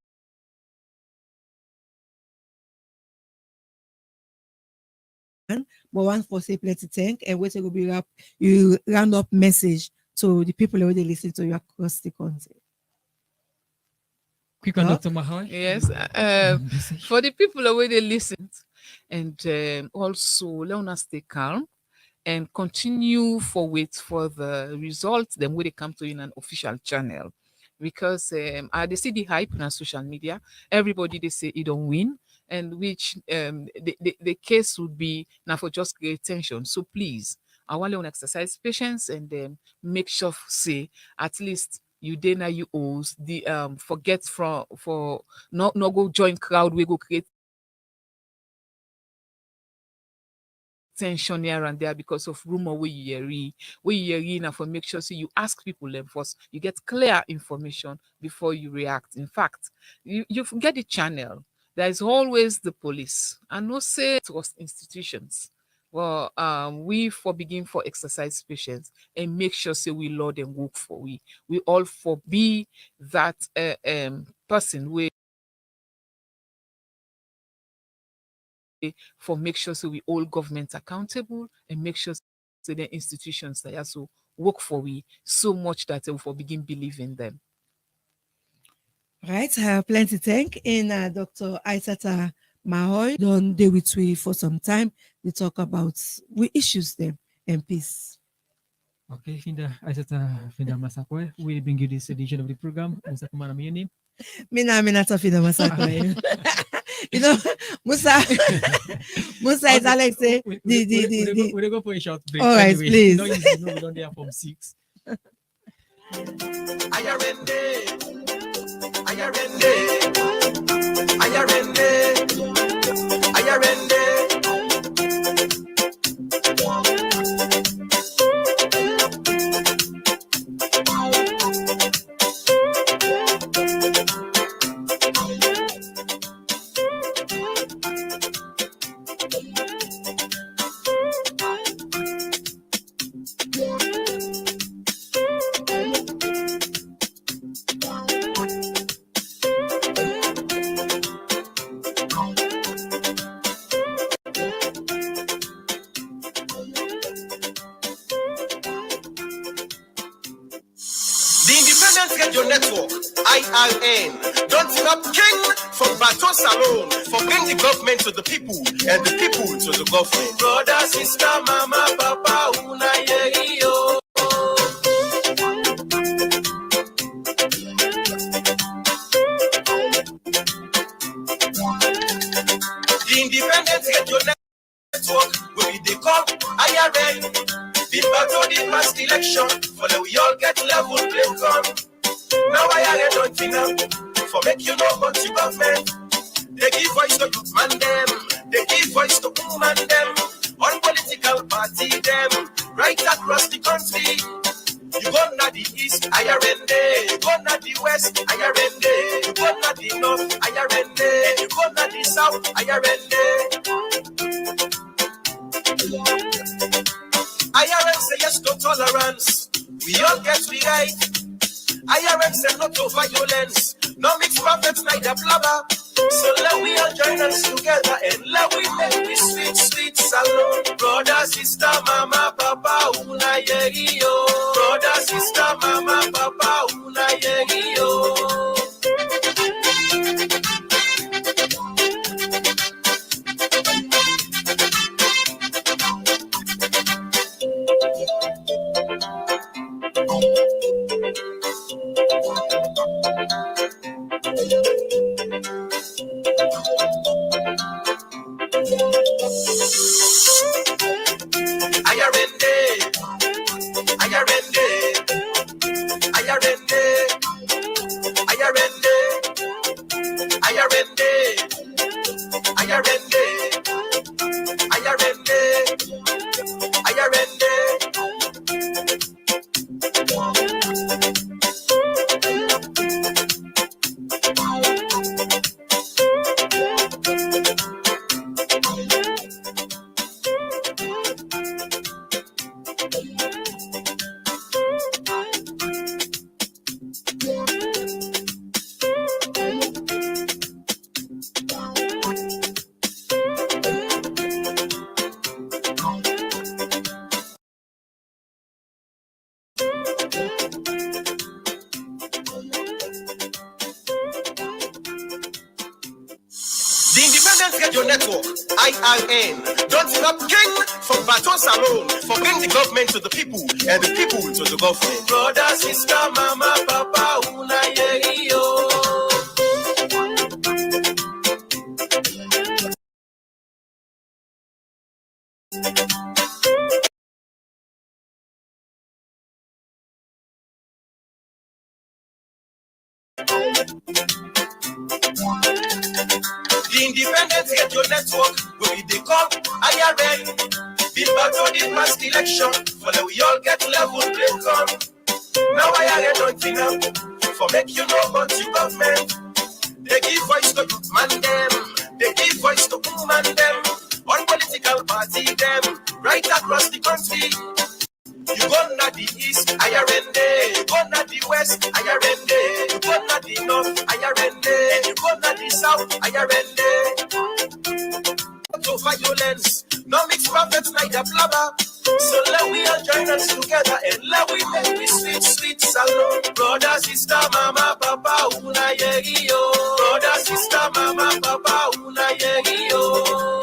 But one for say plenty thank and wait will be up you round up message to the people who they listen to you across the country. Quick on Dr. Mahal. Yes. For the people who they listen and also Leone stay calm and continue for wait for the results, then when they come to in an official channel. Because they see the hype on social media, everybody they say it don't win, and which the case would be now for just create tension. So please, I want you to exercise patience and make sure say at least you deny you owes the forget for not go join crowd we go create tension here and there because of rumor where you hear now for make sure so you ask people them first, you get clear information before you react. In fact, you forget the channel. There is always the police and no say trust institutions. Well, we for begin for exercise patience and make sure say we law them work for we all for be that person we for make sure so we all government accountable and make sure so the institutions that also work for we so much that we for begin believing them. Right, I have plenty thank in Dr. Aissata Mahoy. Don't deal with we for some time. They talk about we issues them and peace. Okay, Finda Aissata Finda Masakwe. We bring you this edition of the program. Mr. Kumana, your name? Minata Finda Masakwe. Musa is Alex say we go for a short break. All right, please. We don't there from 6. The Independent Radio Network, IRN, Don't stop king from Baton Salon for bring the government to the people and the people to the government. Brother, sister, mama, papa, una yo. The independence get your network will be the call IRN. The battle the past election for the we all get level play come. Now IRN don't think for make you know about the government. They give voice to youth man them, they give voice to woman them, all political party them, right across the country. You go na the east, IRN day. You go na the west, IRN day. You go na the north, IRN day. You go na the south, IRN day. IRN say yes to tolerance. We all get we right. IRN say no to violence. No mix prophets, neither blabber. So let we all join us together and let we make this sweet, sweet salon. Brother, sister, mama, papa, una yo. Brother, sister, mama, papa, una yo. The independence get your network, IRN. Don't stop king from Baton Salon for bring the government to the people and the people to the government. Brother, sister, mama, papa, una yo. The independence get your network where they call IRN. Been battle the past election for the we all get level play come. Now IRN don't think for make you know about the government. They give voice to youth man them, they give voice to woman them, all political party them, right across the country. You go na the east, IRN day. You go na the west, IRN day. You go na the north, IRN day. You go na the south, IRN day. To violence, no mix prophets, neither blabber. So let we all join us together and let we make this sweet, sweet salon. Brother, sister, mama, papa, una yo. Brother, sister, mama, papa, una yo.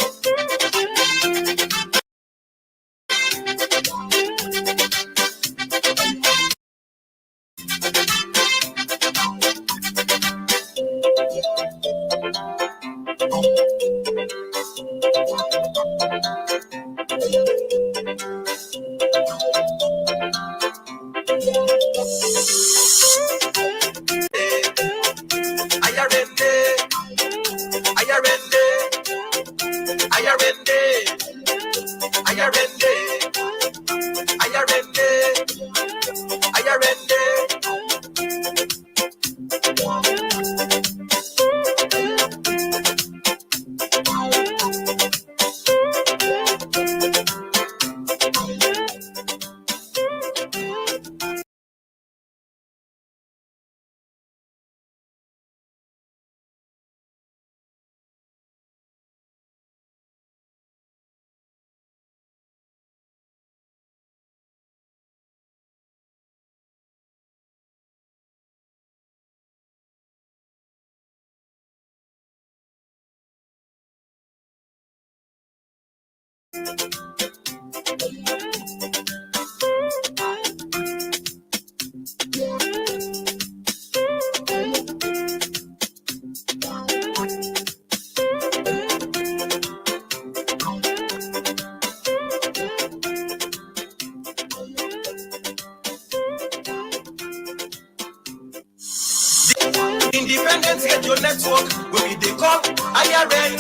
Independence get your network, where we they call IRN.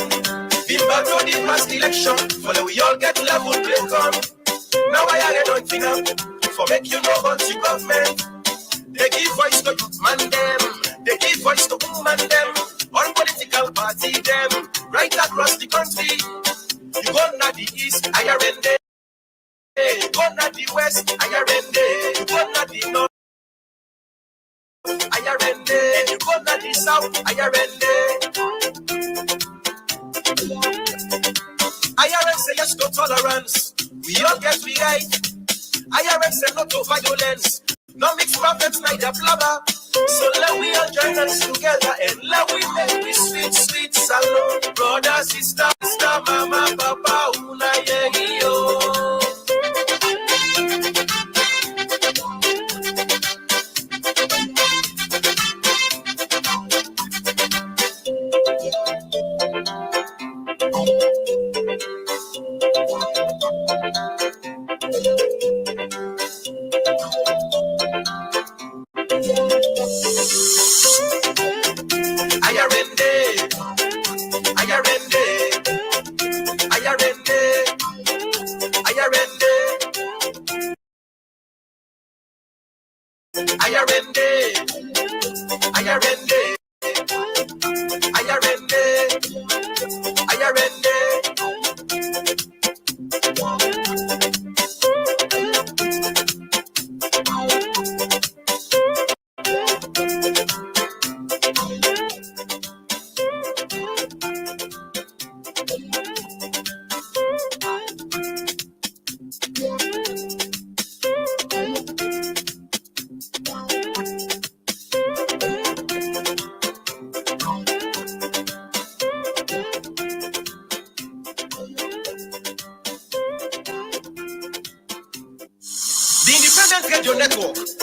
Been battle the past election, follow we all get level play come. Now IRN don't think up, for make you know about the government. They give voice to youth man them, they give voice to woman them, all political party them, right across the country. You go na the east, IRN day. You go na the west, IRN day. You go na the north, IRN day. You go na the south, IRN day. IRN say yes to tolerance, we all get we right. IRN say no to violence, no mix prophets neither blabber. So let we all join us together and let we make this sweet, sweet salon. Brother, sister, mama, papa, una yo.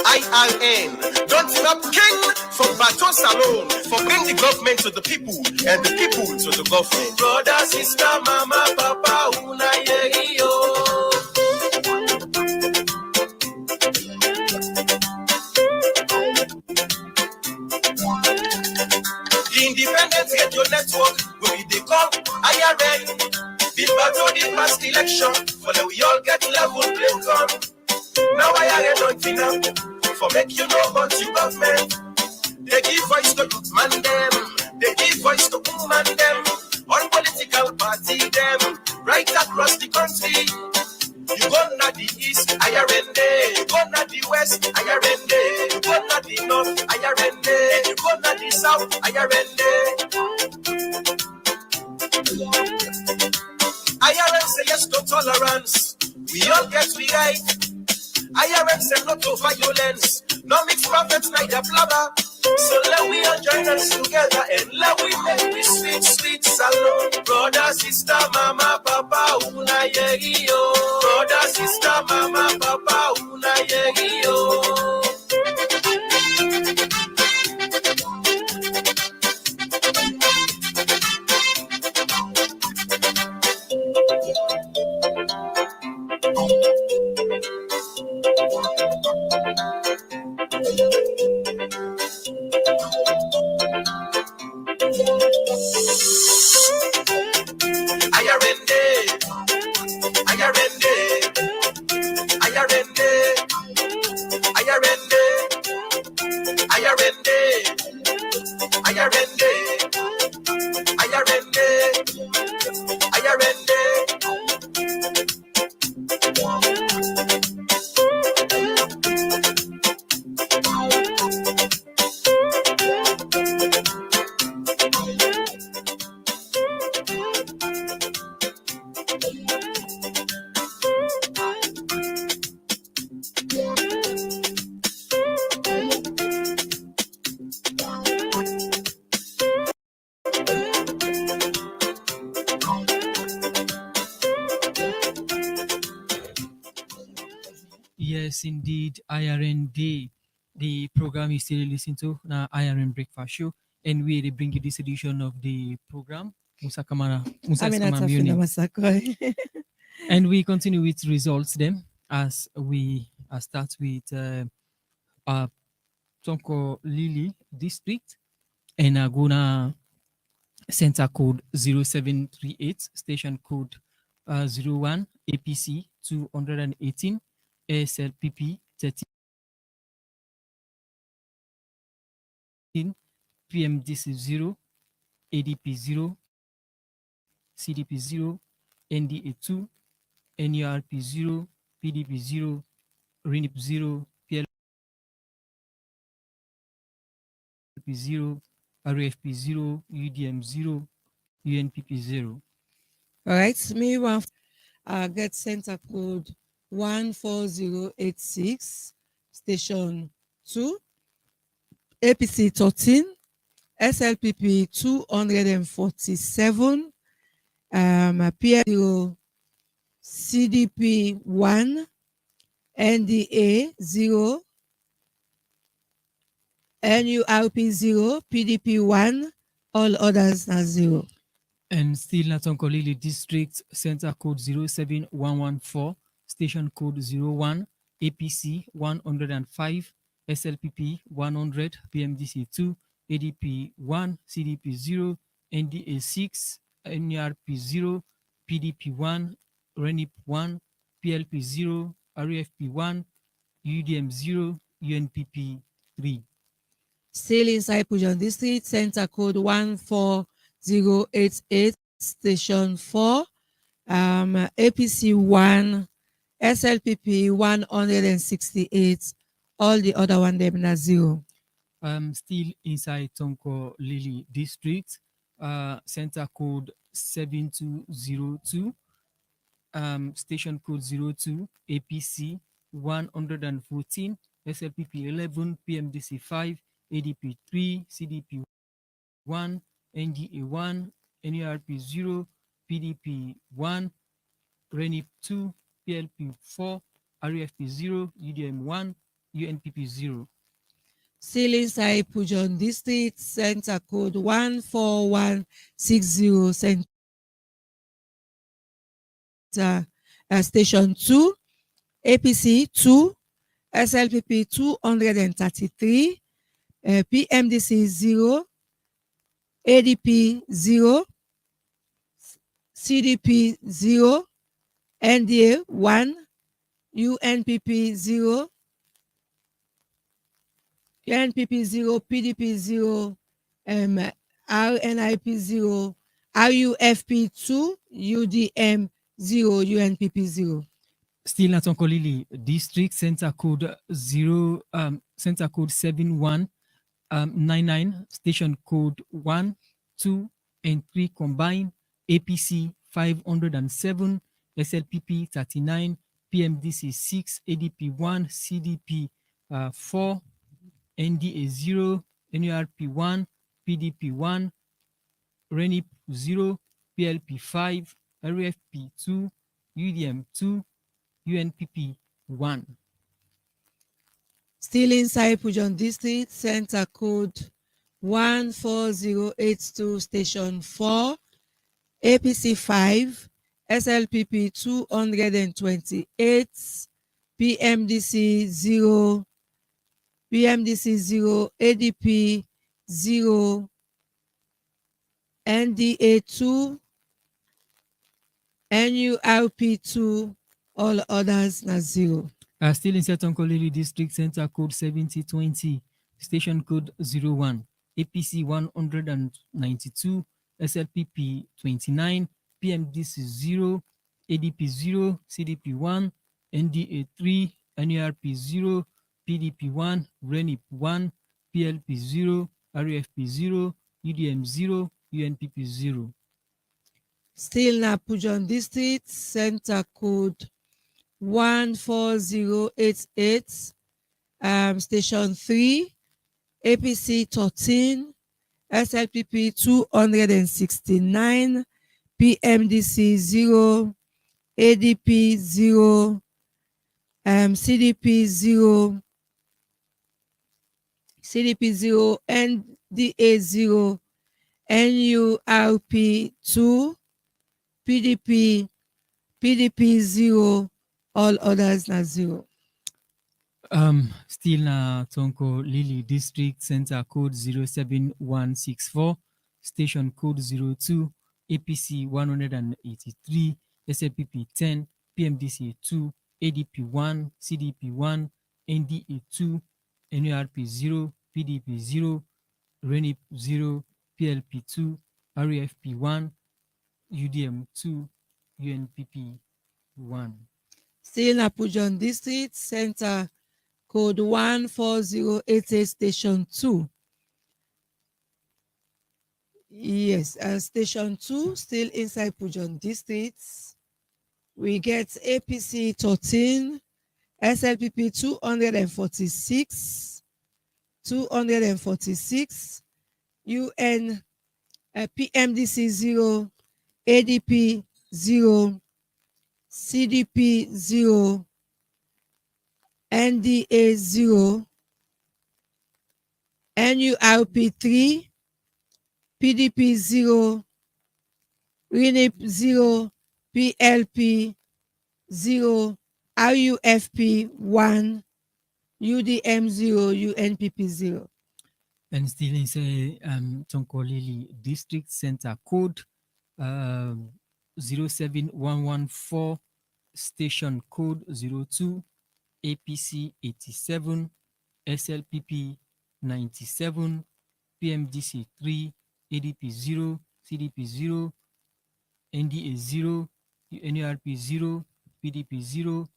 IRN, don't give up king for baton salon, for bring the government to the people and the people to the government. Brother, sister, mama, papa, una yo. The independents get your network, where we they call IRN. The battle the past election, for the we all get level play come. Now IRN don't think up, for make you know about your government. They give voice to youth man them, they give voice to woman them, all political party them, right across the country. You go na the east, IRN day. You go na the west, IRN day. You go na the north, IRN day. You go na the south, IRN day. IRN say yes to tolerance, we all get we right. IRN say no to violence, no mix prophets neither blabber. So let we all join us together and let we make this sweet, sweet salon. Brother, sister, mama, papa, una yo. Brother, sister, mama, papa, una yo. Yes, indeed, IRN Day. The program you still listen to now, IRN Breakfast Show, and we bring you this edition of the program. Musa Kamara, Musa Aminata Kamara, your Fina name. Masakoi. And we continue with results then as we start with uh, Tonko Lili district and Aguna center code 0738, station code 01, APC 218, ASLPP 13, PMDC 0, ADP 0, CDP 0, NDA 2, NURP 0, PDP 0, RINIP 0, PLP 0, RFP 0, UDM 0, UNPP 0. All right, me one get center code 14086, station 2, APC 13, SLPP 247, PM0, CDP 1, NDA 0, NURP 0, PDP 1, all others are 0. And still Natonkolili district center code 07114, station code 01, APC 105, SLPP 100, PMDC 2, ADP 1, CDP 0, NDA 6, NRP 0, PDP 1, RENIP 1, PLP 0, RFP 1, UDM 0, UNPP 3. Still inside Pujon District, center code 14088, station 4, APC 1, SLPP 168, all the other one them na 0. Still inside Tonko Lili district, center code 7202, station code 02, APC 114, SLPP 11, PMDC 5, ADP 3, CDP 1, NGA 1, NURP 0, PDP 1, RENIP 2, PLP 4, RFP 0, UDM 1, UNPP 0. Still inside Pujon District, center code 14160, center station 2, APC 2, SLPP 233, PMDC 0, ADP 0, CDP 0, NDA 1, UNPP 0, UNPP 0, PDP 0, RNIP 0, RUFP 2, UDM 0, UNPP 0. Still not Onkolili district center code 7199, station code 1, 2, and 3 combined, APC 507, SLPP 39, PMDC 6, ADP 1, CDP 4, NDA 0, NURP 1, PDP 1, RENIP 0, PLP 5, RFP 2, UDM 2, UNPP 1. Still inside Pujon District, center code 14082, station 4, APC 5, SLPP 228, PMDC 0, PMDC 0, ADP 0, NDA 2, NURP 2, all others na 0. Still in Seton Kolili District Center Code 7020, Station Code 01, APC 192, SLPP 29, PMDC 0, ADP 0, CDP 1, NDA 3, NURP 0, PDP 1, RENIP 1, PLP 0, RFP 0, UDM 0, UNPP 0. Still na Pujon District, center code 14088, station 3, APC 13, SLPP 269, PMDC 0, ADP 0, CDP 0, CDP 0, NDA 0, NURP 2, PDP 0, all others na 0. Still na Tonko Lily District Center code 07164, station code 02, APC 183, SLPP 10, PMDC 2, ADP 1, CDP 1, NDA 2, NURP 0, PDP 0, RENIP 0, PLP 2, REFP 1, UDM 2, UNPP 1. Still na Pujon District Center code 14088, station 2. Yes, station 2 still inside Pujon District. We get APC 13, SLPP 246, 246, UN PMDC 0, ADP 0, CDP 0, NDA 0, NURP 3, PDP 0, RENIP 0, PLP 0, RUFP 1, UDM 0, UNPP 0. And still inside Tonkolili District Center code 07114, station code 02, APC 87, SLPP 97, PMDC 3, ADP 0, CDP 0, NDA 0, NURP 0, PDP 0,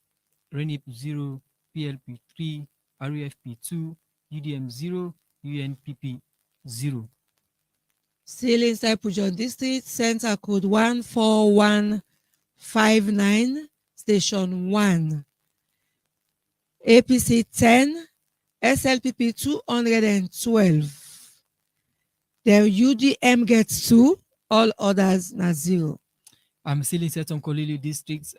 RENIP 0, PLP 3, REFP 2, UDM 0, UNPP 0. Still inside Pujon District, Center code 14159, station 1. APC 10, SLPP 212. The UDM gets 2, all others na 0. I'm still inside Tonkolili District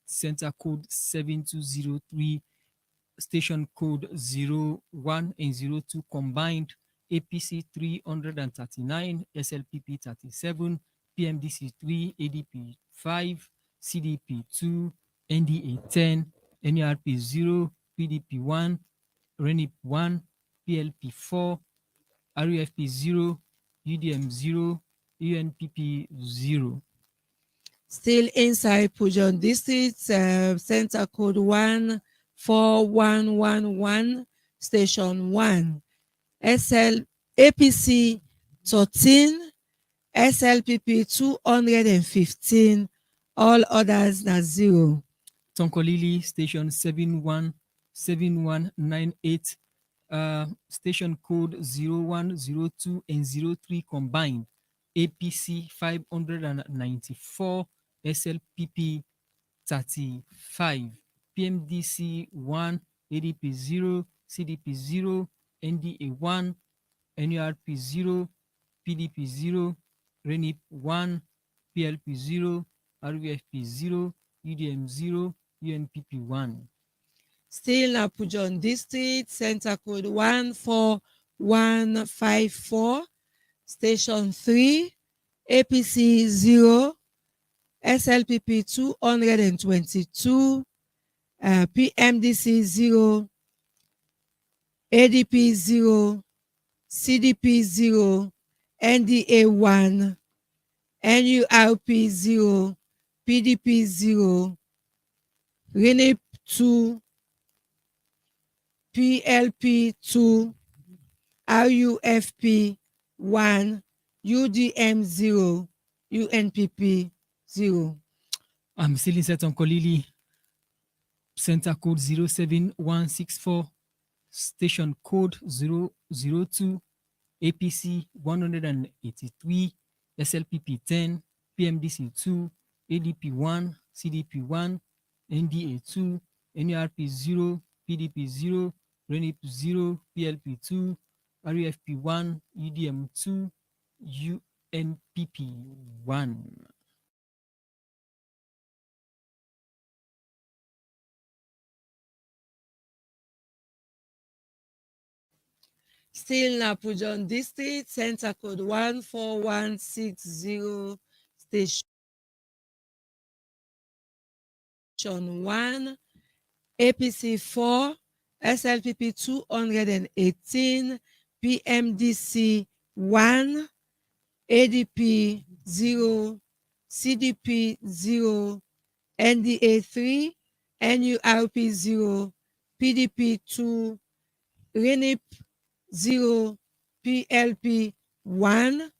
Center code 7203, station code 01 and 02 combined, APC 339, SLPP 37, PMDC 3, ADP 5, CDP 2, NDA 10, NERP 0, PDP 1, RENIP 1, PLP 4, RUFP 0, UDM 0, UNPP 0. Still inside Pujon District, Center code 14111, station 1. APC 13, SLPP 215, all others na 0. Tonkolili Station 7198, station code 0102 and 03 combined, APC 594, SLPP 35, PMDC 1, ADP 0, CDP 0, NDA 1, NURP 0, PDP 0, RENIP 1, PLP 0, RVFP 0, UDM 0, UNPP 1. Still na Pujon District, Center code 14154, station 3, APC 0, SLPP 222, PMDC 0, ADP 0, CDP 0, NDA 1, NURP 0, PDP 0, RENIP 2, PLP 2, RUFP 1, UDM 0, UNPP 0. I'm still in Tonkolili, center code 07164, station code 002, APC 183, SLPP 10, PMDC 2, ADP 1, CDP 1, NDA 2, NURP 0, PDP 0, RENIP 0, PLP 2, REFP 1, UDM 2, UNPP 1. Still Napujon District, Center Code 14160, Station 1, APC 4, SLPP 218, PMDC 1, ADP 0, CDP 0, NDA 3, NURP 0, PDP 2, RENIP 0, PLP 1,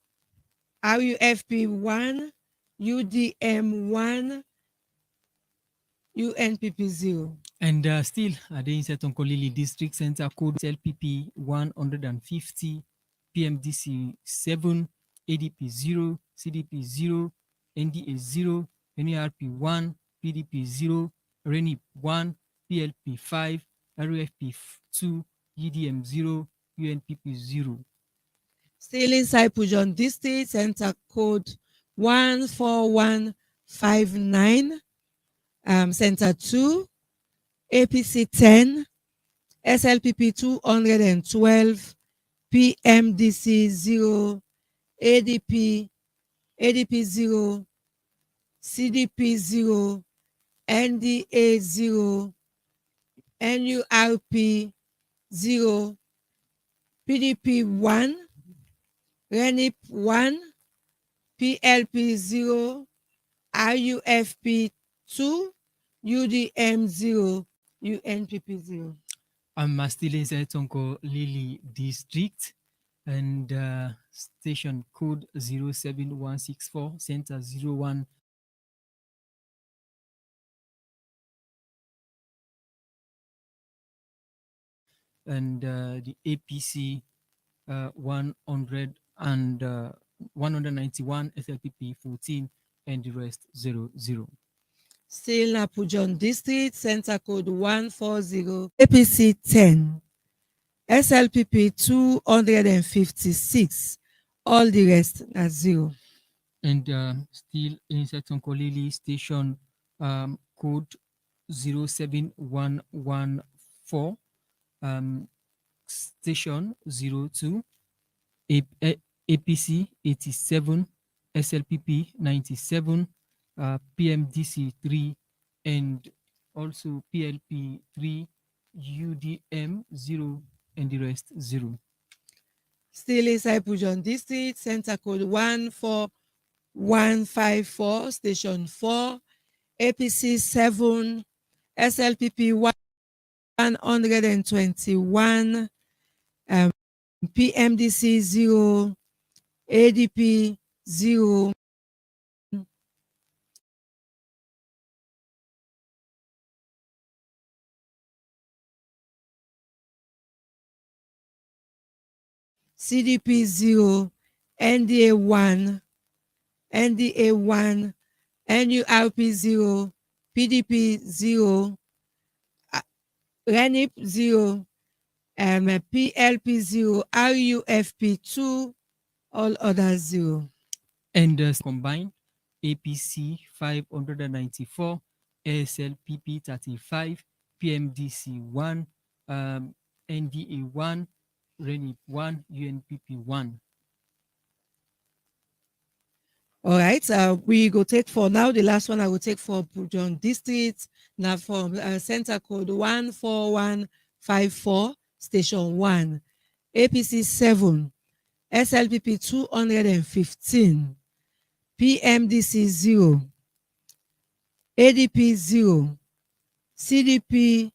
RUFP 1, UDM 1, UNPP 0. And still, Adeyinse Tonkolili District Center Code LPP 150, PMDC 7, ADP 0, CDP 0, NDA 0, NARP 1, PDP 0, RENIP 1, PLP 5, RUFP 2, UDM 0, UNPP 0. Still inside Pujon District, Center Code 14159, Center 2, APC 10, SLPP 212, PMDC 0, ADP 0, CDP 0, NDA 0, NURP 0, PDP 1, RENIP 1, PLP 0, RUFP 2, UDM 0, UNPP 0. I'm still inside Tonkolili District and station code 07164, center 01. And the APC 100 and 191, SLPP 14, and the rest 00. Still Napujon District, Center Code 140, APC 10, SLPP 256, all the rest are 0. And still inside Tonkolili station code 07114, station 02, APC 87, SLPP 97, PMDC 3, and also PLP 3, UDM 0, and the rest 0. Still inside Pujon District, Center Code 14154, Station 4, APC 7, SLPP 121, PMDC 0, ADP 0, CDP 0, NDA 1, NURP 0, PDP 0, RENIP 0, PLP 0, RUFP 2, all others 0. And combined APC 594, ASLPP 35, PMDC 1, NDA 1, RENIP 1, UNPP 1. All right, we go take for now. The last one I will take for Pujon District, now from Center Code 14154, Station 1, APC 7, SLPP 215, PMDC 0, ADP 0, CDP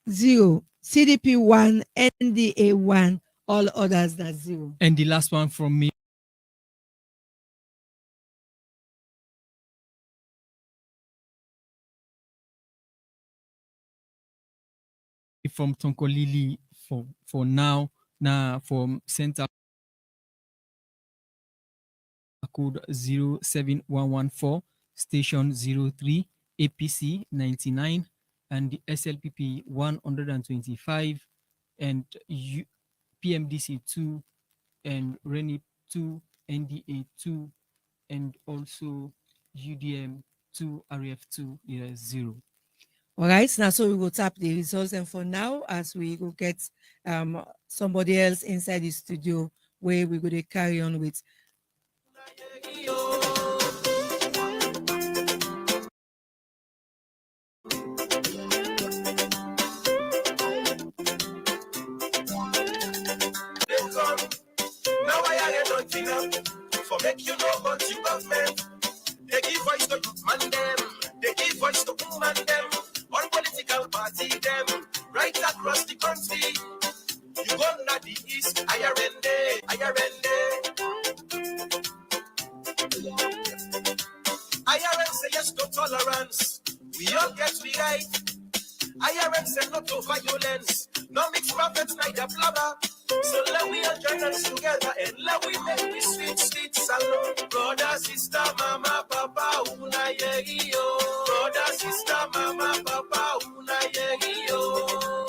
0, CDP 1, NDA 1, all others are 0. And the last one from me from Tonkolili for now. Now from Center code 07114, station 03, APC 99, and the SLPP 125, and PMDC 2, and RENIP 2, NDA 2, and also UDM 2, RF 2, 0. All right, now so we will tap the results, and for now, as we will get somebody else inside the studio where we're going to carry on with. Now I ain't nothing up for make you know what you government. They give voice to youth man them. They give voice to woman them. All political party them. Right across the country. You go na the east. IRND. IRN say yes to tolerance. We all get we right. IRN say no to violence. No mix prophets neither blabber. So let we all join us together and let we make this sweet, sweet salon. Brother, sister, mama, papa, una yo. Brother, sister, mama, papa, una yo.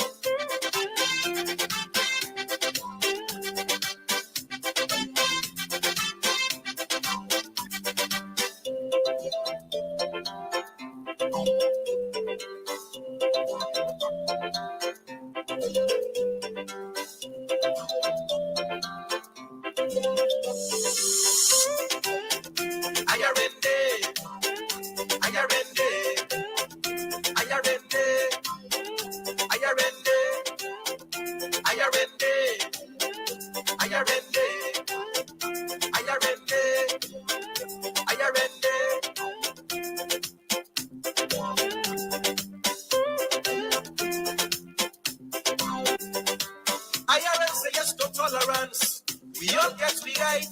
We all get we right.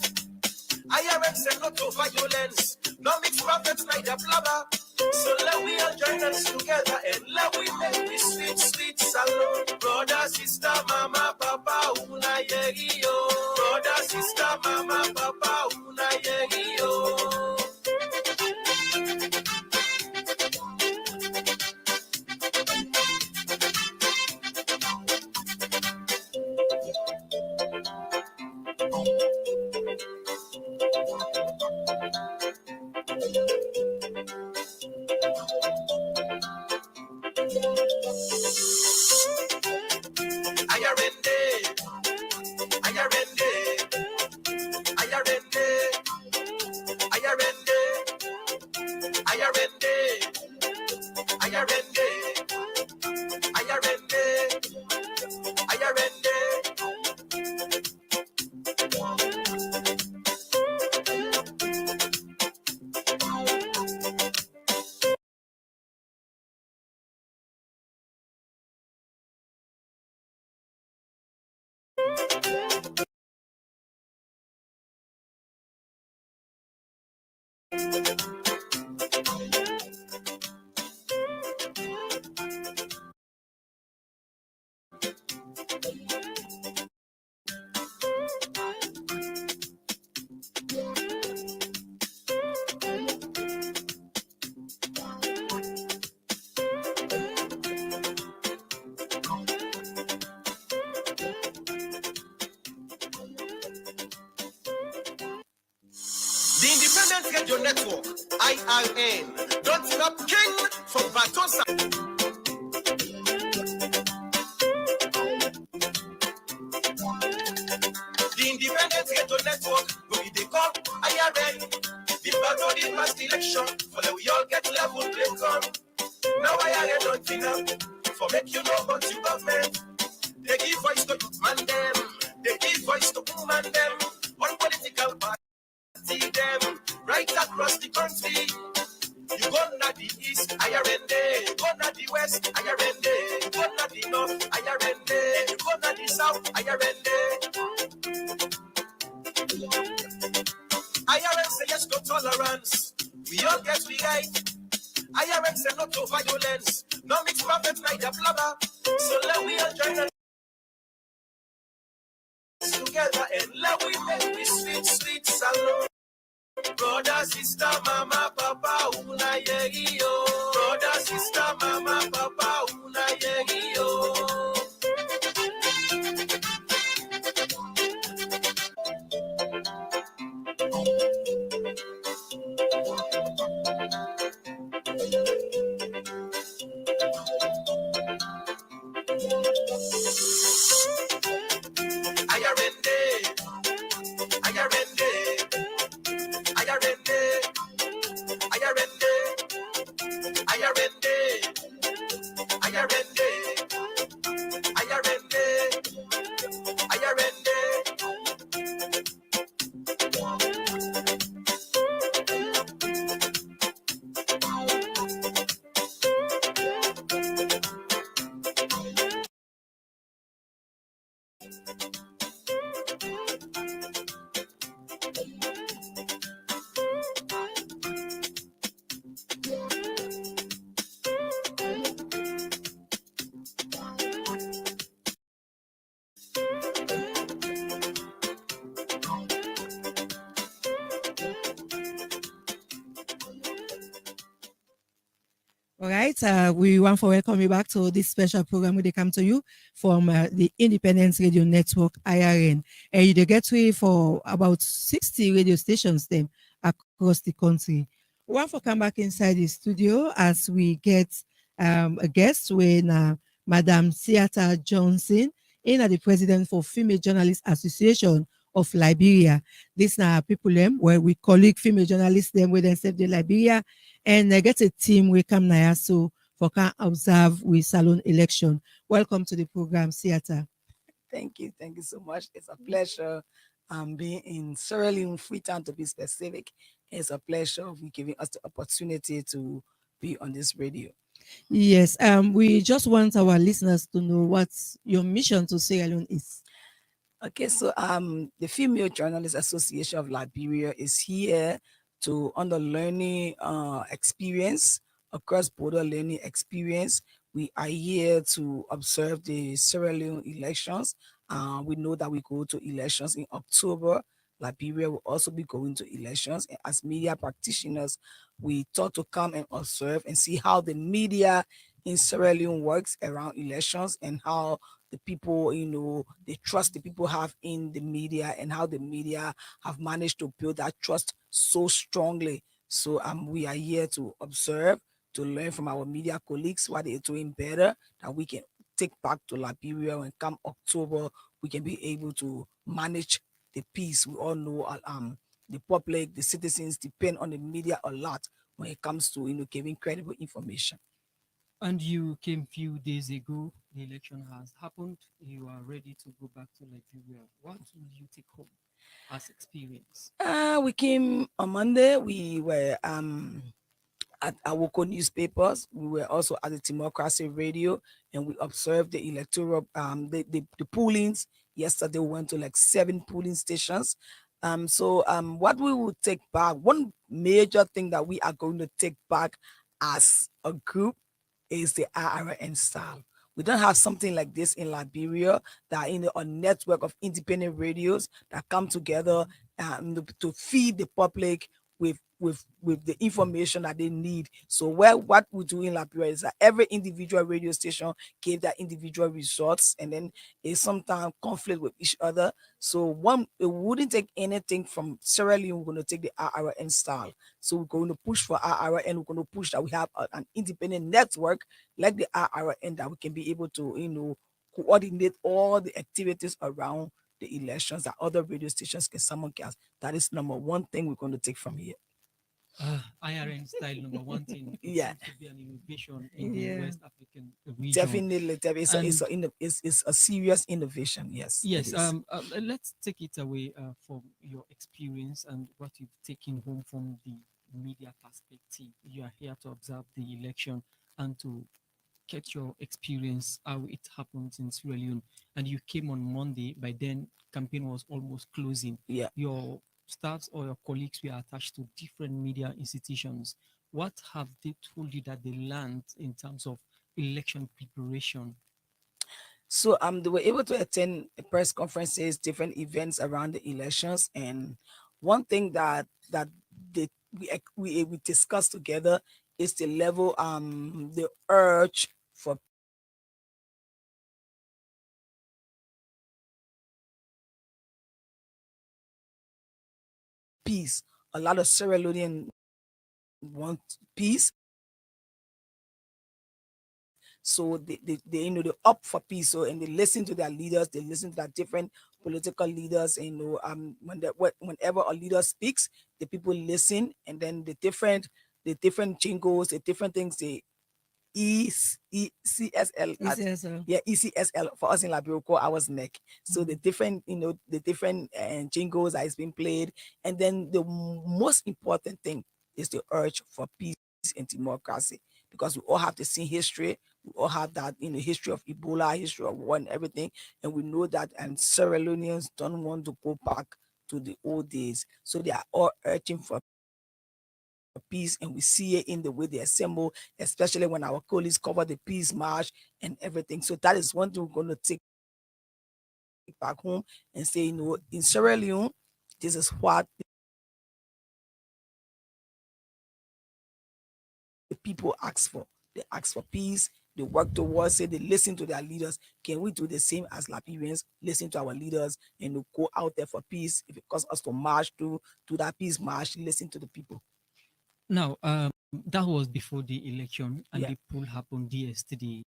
IRN say no to violence. No mix prophets neither blabber. So let we all join us together and let we make this sweet, sweet salon. Brother, sister, mama, papa, una yo. Brother, sister, mama, papa, una yo. The Independent Radio Network, IRN, don't stop King from Batosa. The Independent Radio Network, where they call IRN, the battle in past election, for that we all get level play come. Now IRN don't enough, for make you know what you government. They give voice to youth man them, they give voice to woman them, all political parties. See them right across the country. You go na the east, IRND. You go na the west, IRND. You go na the north, IRND. You go na the south, IRND. IRN say yes to tolerance. We all get we right. IRN say no to violence. No mix prophets neither blabber. So let we all join us together and let we make this sweet, sweet salon. Brother, sister, mama, papa, una yo. Brother, sister, mama, papa, una yo. All right, we want to welcome you back to this special program where they come to you from the Independence Radio Network (IRN), and you get to it for about 60 radio stations then across the country. We want to come back inside the studio as we get a guest with Madam Theata Johnson, in the president for Female Journalists Association of Liberia. This now people them where we colleague female journalists them where they serve the Liberia, and get a team we come now so for can observe with salon election. Welcome to the program, Theater. Thank you. Thank you so much. It's a pleasure being in Sierra Leone, Freetown to be specific. It's a pleasure of giving us the opportunity to be on this radio. Yes, we just want our listeners to know what your mission to Sierra Leone is. Okay, so the Female Journalists Association of Liberia is here to under learning experience, across border learning experience. We are here to observe the Sierra Leone elections. We know that we go to elections in October. Liberia will also be going to elections. And as media practitioners, we thought to come and observe and see how the media in Sierra Leone works around elections and how the people, the trust the people have in the media and how the media have managed to build that trust so strongly. So we are here to observe, to learn from our media colleagues what they're doing better, that we can take back to Liberia when come October, we can be able to manage the peace. We all know the public, the citizens depend on the media a lot when it comes to giving credible information. And you came few days ago. The election has happened. You are ready to go back to Liberia. What will you take home as experience? We came on Monday. We were at Awoko newspapers. We were also at the Democracy Radio, and we observed the electoral the poolings. Yesterday we went to like 7 polling stations. So what we will take back, one major thing that we are going to take back as a group is the RRN style. We don't have something like this in Liberia, that in a network of independent radios that come together to feed the public with the information that they need. So what we do in Liberia is that every individual radio station gave that individual results, and then it sometimes conflict with each other. So it wouldn't take anything from Sierra Leone. We're going to take the RRN style. So we're going to push for RRN. We're going to push that we have an independent network like the RRN, that we can be able to coordinate all the activities around the elections that other radio stations can simulcast. That is number one thing we're going to take from here. IRN style, number one thing. It Yeah. seems to be an innovation in the Yeah. West African region. Definitely, it's a serious innovation. Yes. it Yes. is. Let's take it away from your experience and what you've taken home from the media perspective. You are here to observe the election and to get your experience how it happened in Sierra Leone. And you came on Monday. By then, campaign was almost closing. Yeah. Your staffs or your colleagues were attached to different media institutions. What have they told you that they learned in terms of election preparation? So they were able to attend press conferences, different events around the elections, and one thing that they, we discussed together is the level, the urge for peace. A lot of Sierra Leonean want peace. So they they're up for peace. So, and they listen to their leaders, they listen to their different political leaders. And whenever a leader speaks, the people listen, and then the different jingles, the different things they ECSL. ECSL. Yeah, ECSL for us in Liberia, call ours neck. So the different, the different jingles that is being played, and then the most important thing is the urge for peace and democracy, because we all have the same history. We all have that, history of Ebola, history of war and everything, and we know that, and Sierra Leoneans don't want to go back to the old days. So they are all urging for peace, and we see it in the way they assemble, especially when our colleagues cover the peace march and everything. So that is one thing we're going to take back home and say, in Sierra Leone, this is what the people ask for. they ask for peace, they work towards it, they listen to their leaders. Can we do the same as Liberians? Listen to our leaders and go out there for peace. If it costs us to march to that peace march, listen to the people. Now, that was before the election, and Yeah. the poll happened yesterday.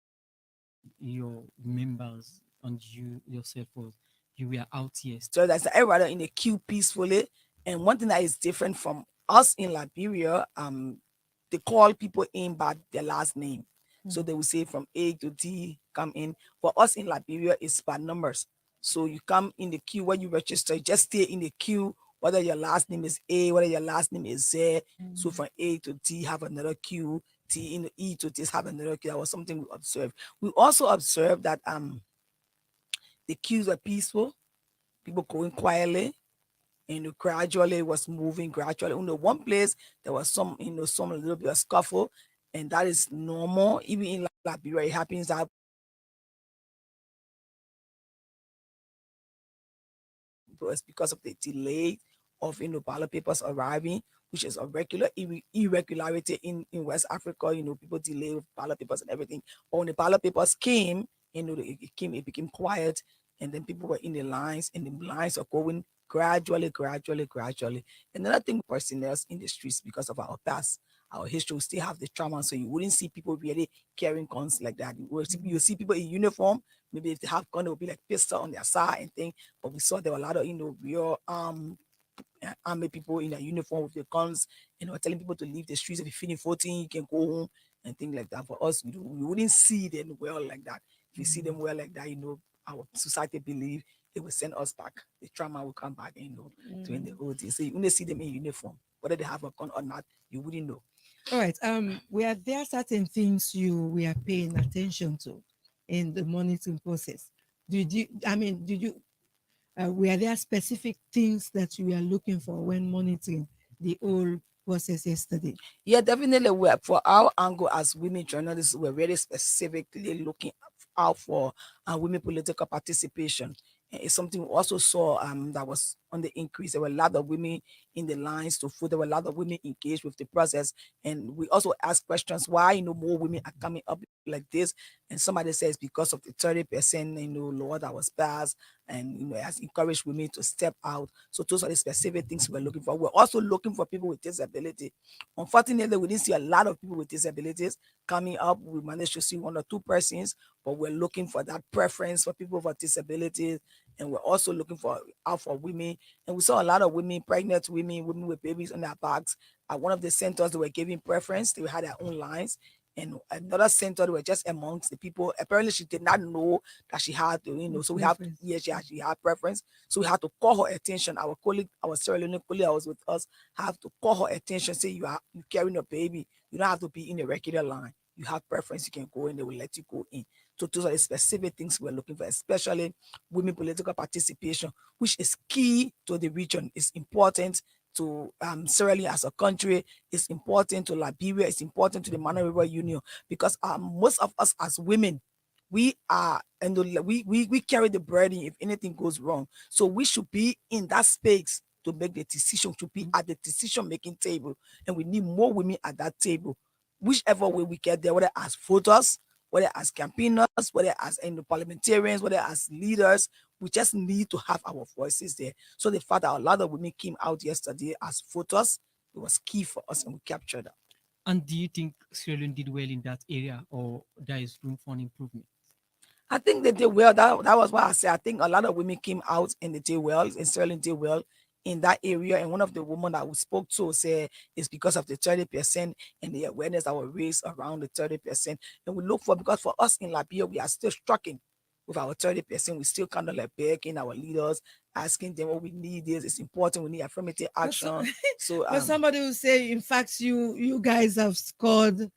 Your members and you yourself was you were out yesterday. So that's everybody in the queue peacefully. And one thing that is different from us in Liberia, they call people in by their last name. So they will say from A to D, come in. For us in Liberia, it's by numbers. So you come in the queue when you register, you just stay in the queue, whether your last name is A, whether your last name is Z. So from A to D, have another queue. T in the E to T have another queue. That was something we observed. We also observed that the queues were peaceful, people going quietly, gradually it was moving gradually. One place there was some a little bit of scuffle, and that is normal. Even in Liberia, it happens that it's because of the delay of ballot papers arriving, which is a regular irregularity in West Africa. People delay with ballot papers and everything. But when the ballot papers came, it became quiet, and then people were in the lines, and the lines are going gradually, gradually, gradually. Another thing, personnel in the streets because of our past, our history, we still have the trauma, so you wouldn't see people really carrying guns like that. You see people in uniform, maybe if they have gun, it will be like pistol on their side and thing. But we saw there were a lot of real army people in their uniform with their guns, telling people to leave the streets. If you're feeling 14, you can go home and things like that. For us, we wouldn't see them well like that. If you see them well like that, our society believe they will send us back. The trauma will come back, to in the old days. So you only see them in uniform. Whether they have a gun or not, you wouldn't know. All right. Were there certain things you were paying attention to in the monitoring process? Were there specific things that you were looking for when monitoring the whole process yesterday? Yeah, definitely. For our angle as women journalists, we're very specifically looking out for women political participation. And it's something we also saw that was on the increase. There were a lot of women in the lines to vote. There were a lot of women engaged with the process. And we also asked questions why more women are coming up like this. And somebody says because of the 30% law that was passed, and it has encouraged women to step out. So those are the specific things we're looking for. We're also looking for people with disability. Unfortunately, we didn't see a lot of people with disabilities coming up. We managed to see one or two persons, but we're looking for that preference for people with disabilities. And we're also looking out for women. And we saw a lot of women, pregnant women, women with babies on their backs. At one of the centers, they were giving preference. They had their own lines. And another center, they were just amongst the people. Apparently, she did not know that she had to, so we have, yes, she had preference. So we had to call her attention. Our colleague, our Sierra Leone colleague that was with us, have to call her attention, say you carrying a baby. You don't have to be in a regular line. You have preference, you can go in, they will let you go in. So those are the specific things we're looking for, especially women political participation, which is key to the region. It's important to Sierra Leone as a country. It's important to Liberia. It's important to the Mana River Union, because most of us as women, we are, and we carry the burden if anything goes wrong. So we should be in that space to make the decision, to be at the decision making table, and we need more women at that table. Whichever way we get there, whether as voters, whether as campaigners, whether as parliamentarians, whether as leaders, we just need to have our voices there. So the fact that a lot of women came out yesterday as voters, it was key for us, and we captured that. And do you think Sierra Leone did well in that area, or there is room for an improvement? I think they did well. That was what I said. I think a lot of women came out and they did well, and Sierra Leone did well in that area. And one of the women that we spoke to said it's because of the 30% and the awareness that was raised around the 30%. And we look for, because for us in Liberia, we are still struggling with our 30%. We still kind of like begging our leaders, asking them what we need is. It's important. We need affirmative action. So but somebody will say, in fact, you guys have scored